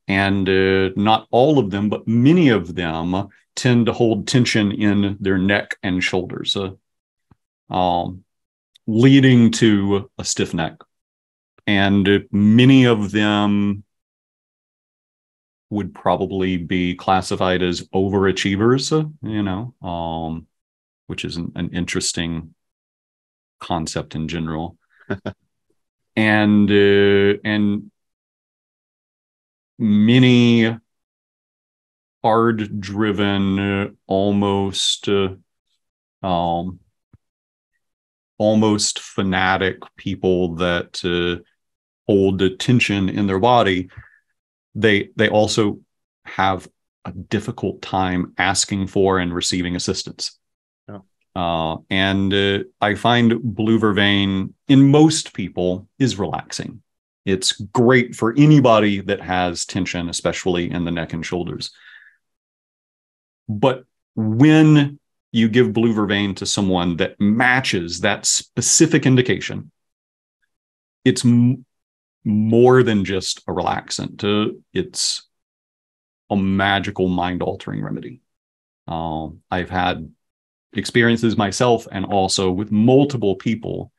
And not all of them, but many of them tend to hold tension in their neck and shoulders, leading to a stiff neck. And many of them would probably be classified as overachievers, which is an interesting concept in general. and many hard-driven, almost fanatic people that hold the tension in their body, they also have a difficult time asking for and receiving assistance. And I find blue vervain in most people is relaxing. It's great for anybody that has tension, especially in the neck and shoulders. But when you give blue vervain to someone that matches that specific indication, it's more than just a relaxant. It's a magical mind-altering remedy. I've had experiences myself and also with multiple people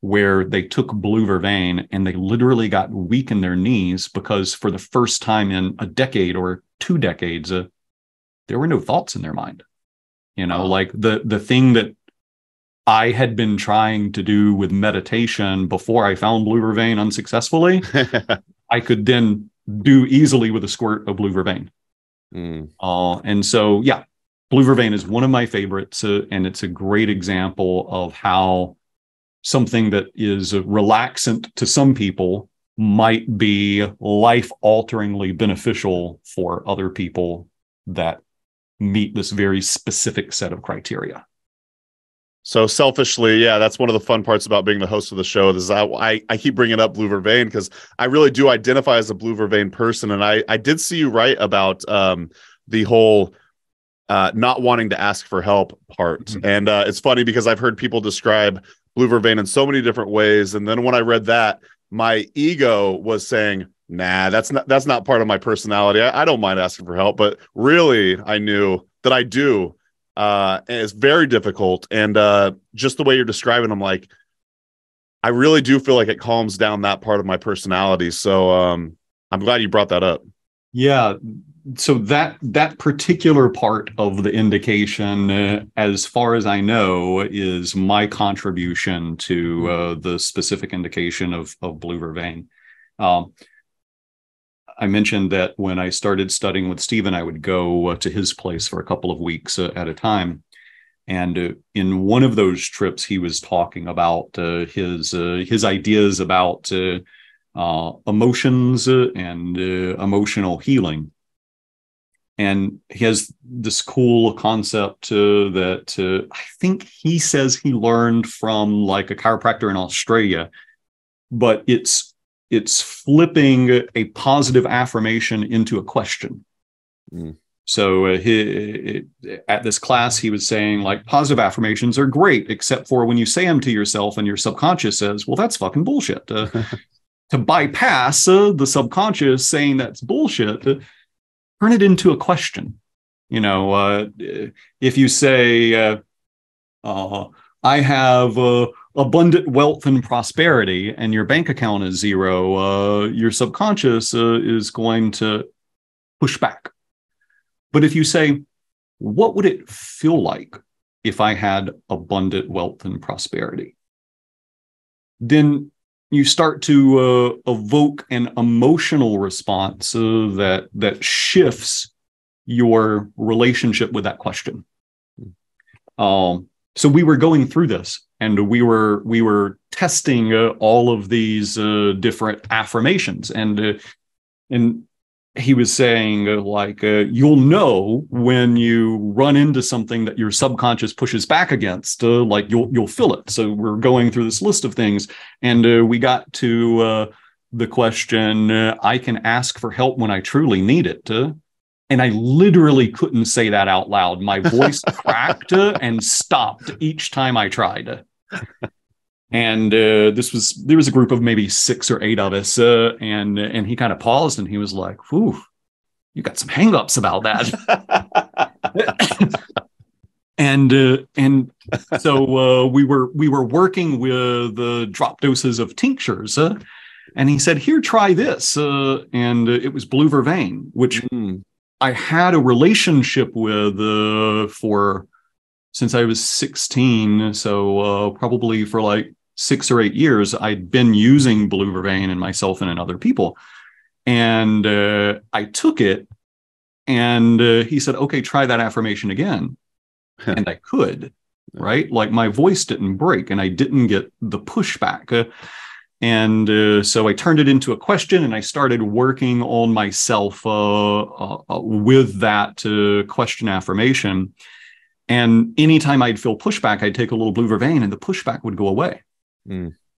where they took blue vervain and they literally got weak in their knees because for the first time in a decade or 2 decades, there were no thoughts in their mind. Like the thing that I had been trying to do with meditation before I found blue vervain unsuccessfully, I could then do easily with a squirt of blue vervain. And so, yeah, blue vervain is one of my favorites, and it's a great example of how something that is relaxant to some people might be life-alteringly beneficial for other people that meet this very specific set of criteria. So selfishly, yeah, that's one of the fun parts about being the host of the show is I keep bringing up blue vervain because I really do identify as a blue vervain person. And I did see you write about the whole not wanting to ask for help part. Mm-hmm. And it's funny because I've heard people describe blue vervain in so many different ways. And then when I read that, my ego was saying, nah, that's not part of my personality. I don't mind asking for help. But really, I knew that I do. And it's very difficult. And just the way you're describing, I'm like, I really do feel like it calms down that part of my personality. So I'm glad you brought that up. Yeah. So that particular part of the indication, as far as I know, is my contribution to the specific indication of blue vervain. I mentioned that when I started studying with Stephen, I would go to his place for a couple of weeks at a time. And in one of those trips, he was talking about his ideas about emotions and emotional healing. And he has this cool concept that I think he says he learned from like a chiropractor in Australia, but it's flipping a positive affirmation into a question. So at this class, he was saying like positive affirmations are great, except for when you say them to yourself and your subconscious says, well, that's fucking bullshit. To bypass the subconscious saying that's bullshit, turn it into a question. If you say, I have abundant wealth and prosperity and your bank account is zero, your subconscious is going to push back. But if you say, what would it feel like if I had abundant wealth and prosperity? Then you start to evoke an emotional response that shifts your relationship with that question. So we were going through this, and we were testing all of these different affirmations, and he was saying you'll know when you run into something that your subconscious pushes back against, you'll feel it. So we're going through this list of things, and we got to the question, I can ask for help when I truly need it. And I literally couldn't say that out loud. My voice cracked and stopped each time I tried. And there was a group of maybe 6 or 8 of us, and he kind of paused and he was like, "Whew, you got some hangups about that." and so we were working with drop doses of tinctures, and he said, "Here, try this," and it was blue vervain, which I had a relationship with since I was 16. So probably for like 6 or 8 years, I'd been using blue vervain in myself and in other people. And I took it, and he said, "Okay, try that affirmation again." And I could, right? Like my voice didn't break and I didn't get the pushback. So I turned it into a question, and I started working on myself with that question affirmation. And anytime I'd feel pushback, I'd take a little blue vervain and the pushback would go away.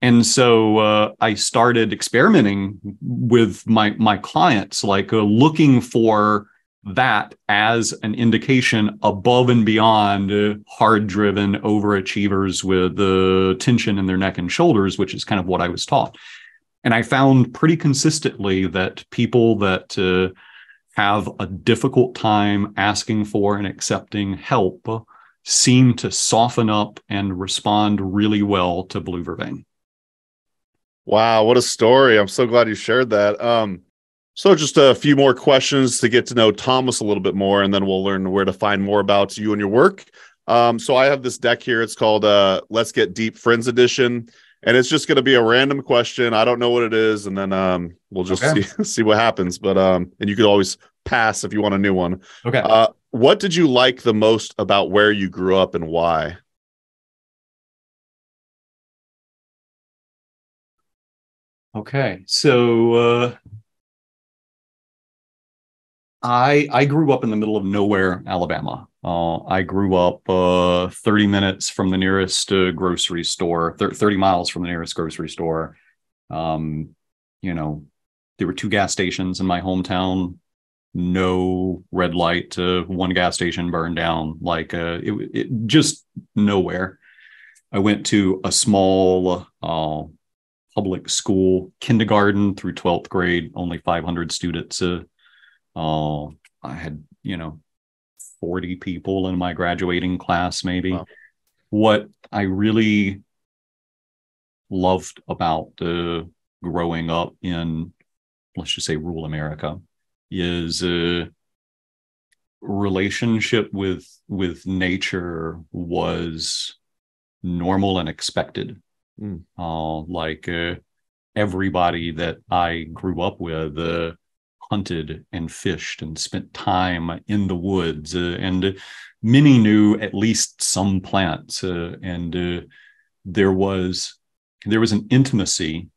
And so I started experimenting with my clients, like looking for that as an indication above and beyond hard-driven overachievers with tension in their neck and shoulders, which is kind of what I was taught. And I found pretty consistently that people that have a difficult time asking for and accepting help seem to soften up and respond really well to blue vervain. Wow, what a story. I'm so glad you shared that. So just a few more questions to get to know Thomas a little bit more, and then we'll learn where to find more about you and your work. So I have this deck here. It's called Let's Get Deep Friends Edition, and it's just going to be a random question. I don't know what it is, and then we'll just see what happens. But and you could always pass if you want a new one. Okay. What did you like the most about where you grew up and why? Okay, so I grew up in the middle of nowhere, Alabama. I grew up 30 minutes from the nearest grocery store, 30 miles from the nearest grocery store. There were 2 gas stations in my hometown, no red light, 1 gas station burned down, like it just nowhere. I went to a small public school, kindergarten through 12th grade, only 500 students. I had, 40 people in my graduating class, maybe. Wow. What I really loved about growing up in, let's just say, rural America is a relationship with nature was normal and expected. Everybody that I grew up with hunted and fished and spent time in the woods, and many knew at least some plants, and there was an intimacy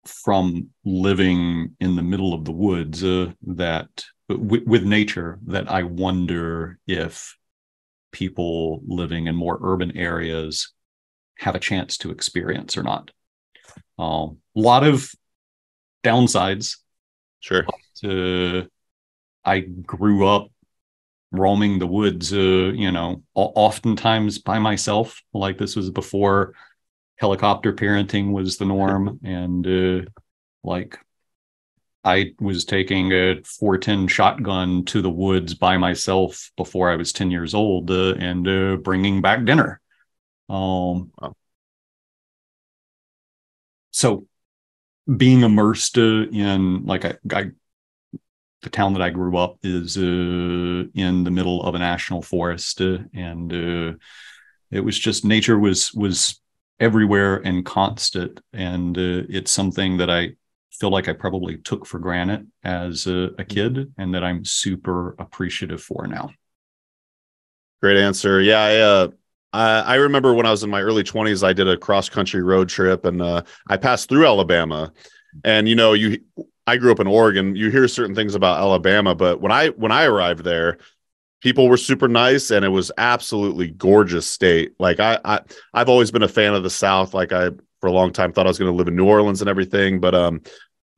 from living in the middle of the woods that with nature that I wonder if people living in more urban areas have a chance to experience or not. A lot of downsides. Sure. But, I grew up roaming the woods, oftentimes by myself. Like this was before helicopter parenting was the norm. And I was taking a .410 shotgun to the woods by myself before I was 10 years old, and bringing back dinner. Wow. So being immersed in the town that I grew up is in the middle of a national forest, and it was just nature was everywhere and constant, and it's something that I feel like I probably took for granted as a kid, and that I'm super appreciative for now. Great answer. Yeah, I remember when I was in my early 20s, I did a cross-country road trip, and I passed through Alabama. And I grew up in Oregon. You hear certain things about Alabama, but when I arrived there, people were super nice, and it was absolutely gorgeous state. Like I've always been a fan of the South. Like I for a long time thought I was going to live in New Orleans and everything, but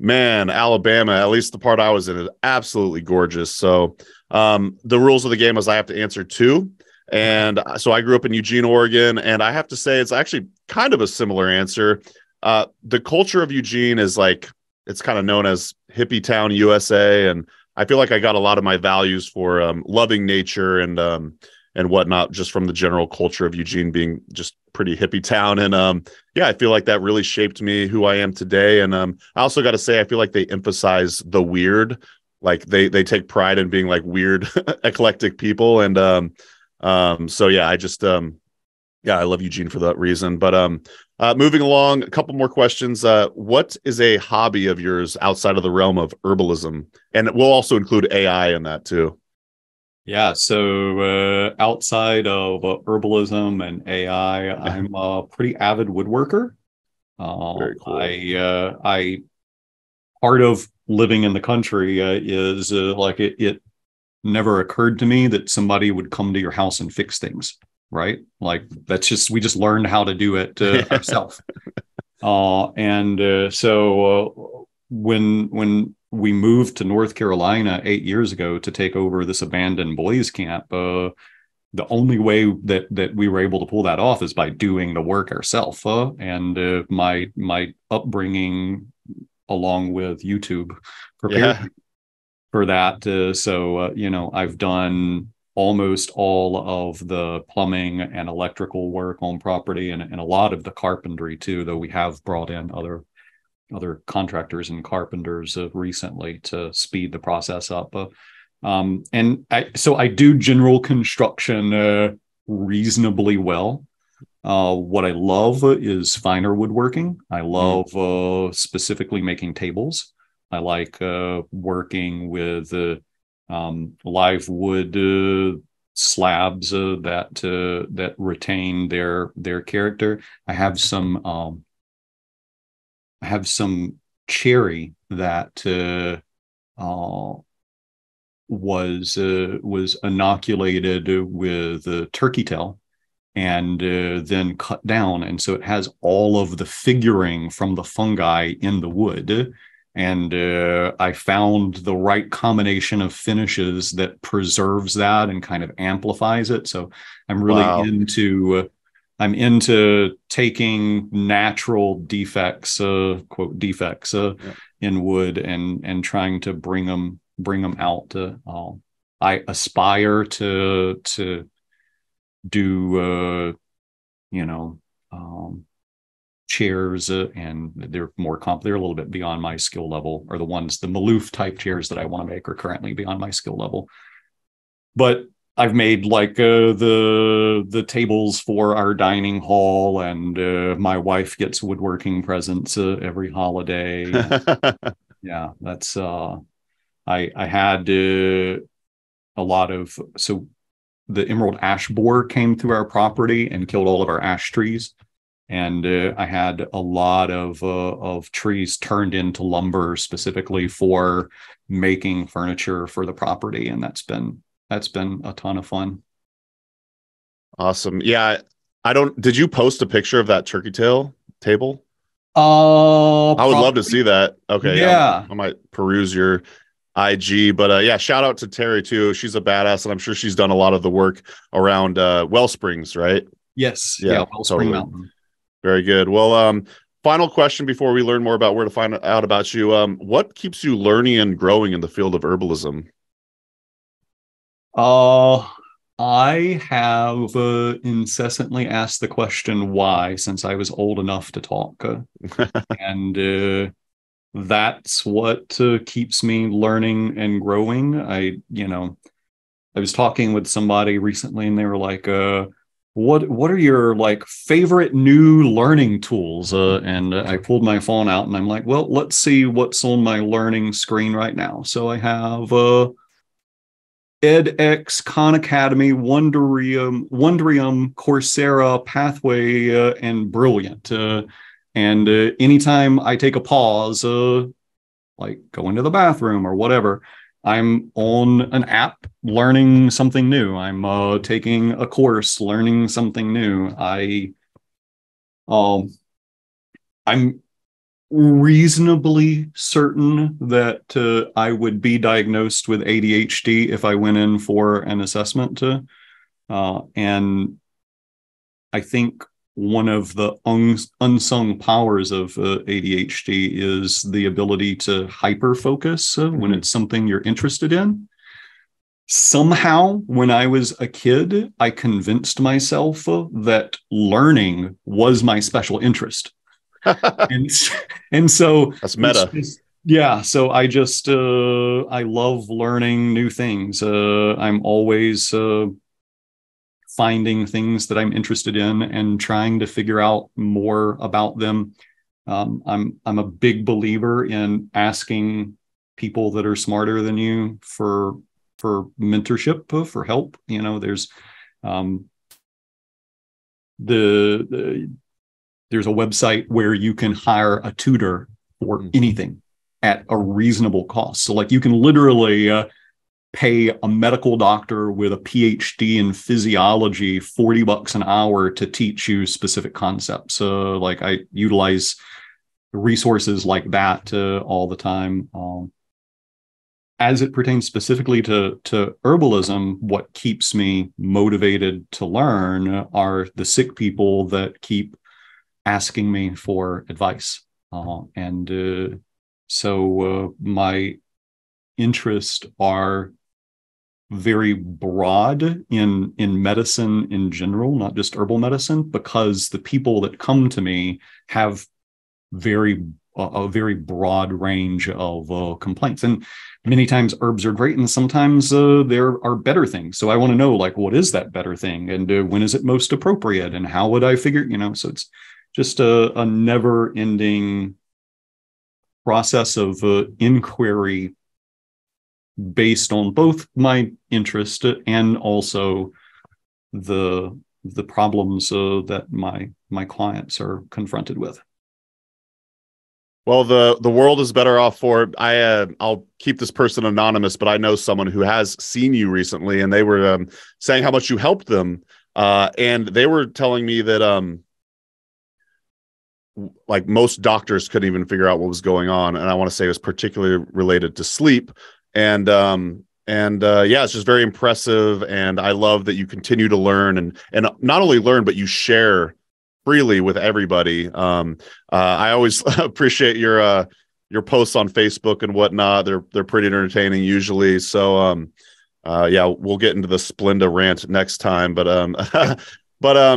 Man, Alabama, at least the part I was in, is absolutely gorgeous. So the rules of the game is I have to answer two. And so I grew up in Eugene, Oregon, and I have to say it's actually kind of a similar answer. The culture of Eugene is like, it's kind of known as hippie town USA. And I feel like I got a lot of my values for loving nature and whatnot, just from the general culture of Eugene being just pretty hippie town. And yeah, I feel like that really shaped me who I am today. And I also got to say, I feel like they emphasize the weird, like they take pride in being like weird, eclectic people. And so yeah, yeah, I love Eugene for that reason. But moving along, a couple more questions. What is a hobby of yours outside of the realm of herbalism? And we'll also include AI in that too. Yeah, so outside of herbalism and AI, I'm a pretty avid woodworker. Very cool. I part of living in the country is like it never occurred to me that somebody would come to your house and fix things, right? Like we just learned how to do it ourselves. So when we moved to North Carolina 8 years ago to take over this abandoned boys camp, the only way that we were able to pull that off is by doing the work ourselves. And my upbringing, along with YouTube, prepared me for that. I've done almost all of the plumbing and electrical work on property, and a lot of the carpentry too, though we have brought in other contractors and carpenters recently to speed the process up. I do general construction reasonably well. What I love is finer woodworking. I love specifically making tables. I like working with live wood slabs that retain their character. I have some cherry that was inoculated with turkey tail and then cut down, and so it has all of the figuring from the fungi in the wood. And I found the right combination of finishes that preserves that and kind of amplifies it. So I'm really into taking natural defects, quote defects, in wood and trying to bring them out. I aspire to do chairs, and they're a little bit beyond my skill level, or the Maloof type chairs that I want to make are currently beyond my skill level. But I've made like the tables for our dining hall, and my wife gets woodworking presents every holiday. Yeah, that's I had a lot of, so the emerald ash borer came through our property and killed all of our ash trees. And I had a lot of trees turned into lumber specifically for making furniture for the property, and that's been a ton of fun. Awesome. Yeah, did you post a picture of that turkey tail table? I would love to see that. Okay, yeah, I might peruse your IG, but yeah, shout out to Terry too. She's a badass, and I'm sure she's done a lot of the work around Wellsprings, right? Yes. Yeah, Wellspring totally. Mountain. Very good. Well, final question before we learn more about where to find out about you. What keeps you learning and growing in the field of herbalism? I have incessantly asked the question why since I was old enough to talk, and that's what keeps me learning and growing. I was talking with somebody recently, and they were like, what are your like favorite new learning tools? And I pulled my phone out, and I'm like, well, let's see what's on my learning screen right now. So I have edX, Khan Academy, Wondrium, Coursera, Pathway, and Brilliant. And anytime I take a pause, like go into the bathroom or whatever, I'm on an app learning something new. I'm taking a course learning something new. I'm reasonably certain that I would be diagnosed with ADHD if I went in for an assessment. And I think one of the unsung powers of ADHD is the ability to hyper focus when it's something you're interested in. Somehow, when I was a kid, I convinced myself that learning was my special interest. and so that's meta. So I love learning new things. I'm always finding things that I'm interested in and trying to figure out more about them. I'm a big believer in asking people that are smarter than you for mentorship, for help. There's there's a website where you can hire a tutor for anything at a reasonable cost. So like you can literally pay a medical doctor with a PhD in physiology $40 an hour to teach you specific concepts. Like I utilize resources like that all the time. As it pertains specifically to herbalism, what keeps me motivated to learn are the sick people that keep asking me for advice. So my interests are very broad in medicine in general, not just herbal medicine, because the people that come to me have a very broad range of complaints. And many times herbs are great, and sometimes there are better things. So I want to know, like, what is that better thing, and when is it most appropriate, and how would I figure? So it's just a never-ending process of inquiry based on both my interest and also the problems that my clients are confronted with. Well, the world is better off for it. I'll keep this person anonymous, but I know someone who has seen you recently, and they were saying how much you helped them, and they were telling me that like most doctors couldn't even figure out what was going on, and I want to say it was particularly related to sleep. And yeah, it's just very impressive, and I love that you continue to learn and not only learn, but you share freely with everybody. I always appreciate your posts on Facebook and whatnot. They're pretty entertaining usually. So yeah, we'll get into the Splenda rant next time. But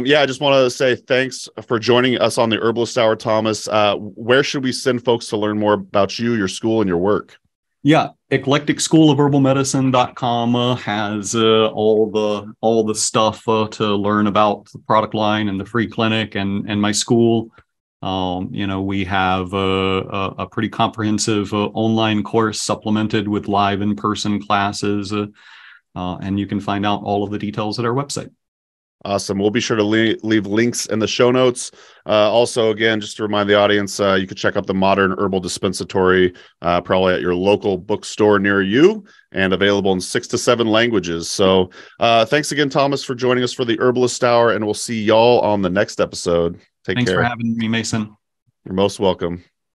yeah, I just want to say thanks for joining us on the Herbalist Hour, Thomas. Where should we send folks to learn more about you, your school, and your work? Yeah, eclecticschoolofherbalmedicine.com has all the stuff to learn about the product line and the free clinic and my school. We have a pretty comprehensive online course supplemented with live in-person classes, and you can find out all of the details at our website. Awesome. We'll be sure to leave links in the show notes. Also, again, just to remind the audience, you could check out the Modern Herbal Dispensatory probably at your local bookstore near you, and available in 6 to 7 languages. So thanks again, Thomas, for joining us for the Herbalist Hour, and we'll see y'all on the next episode. Thanks for having me, Mason. You're most welcome.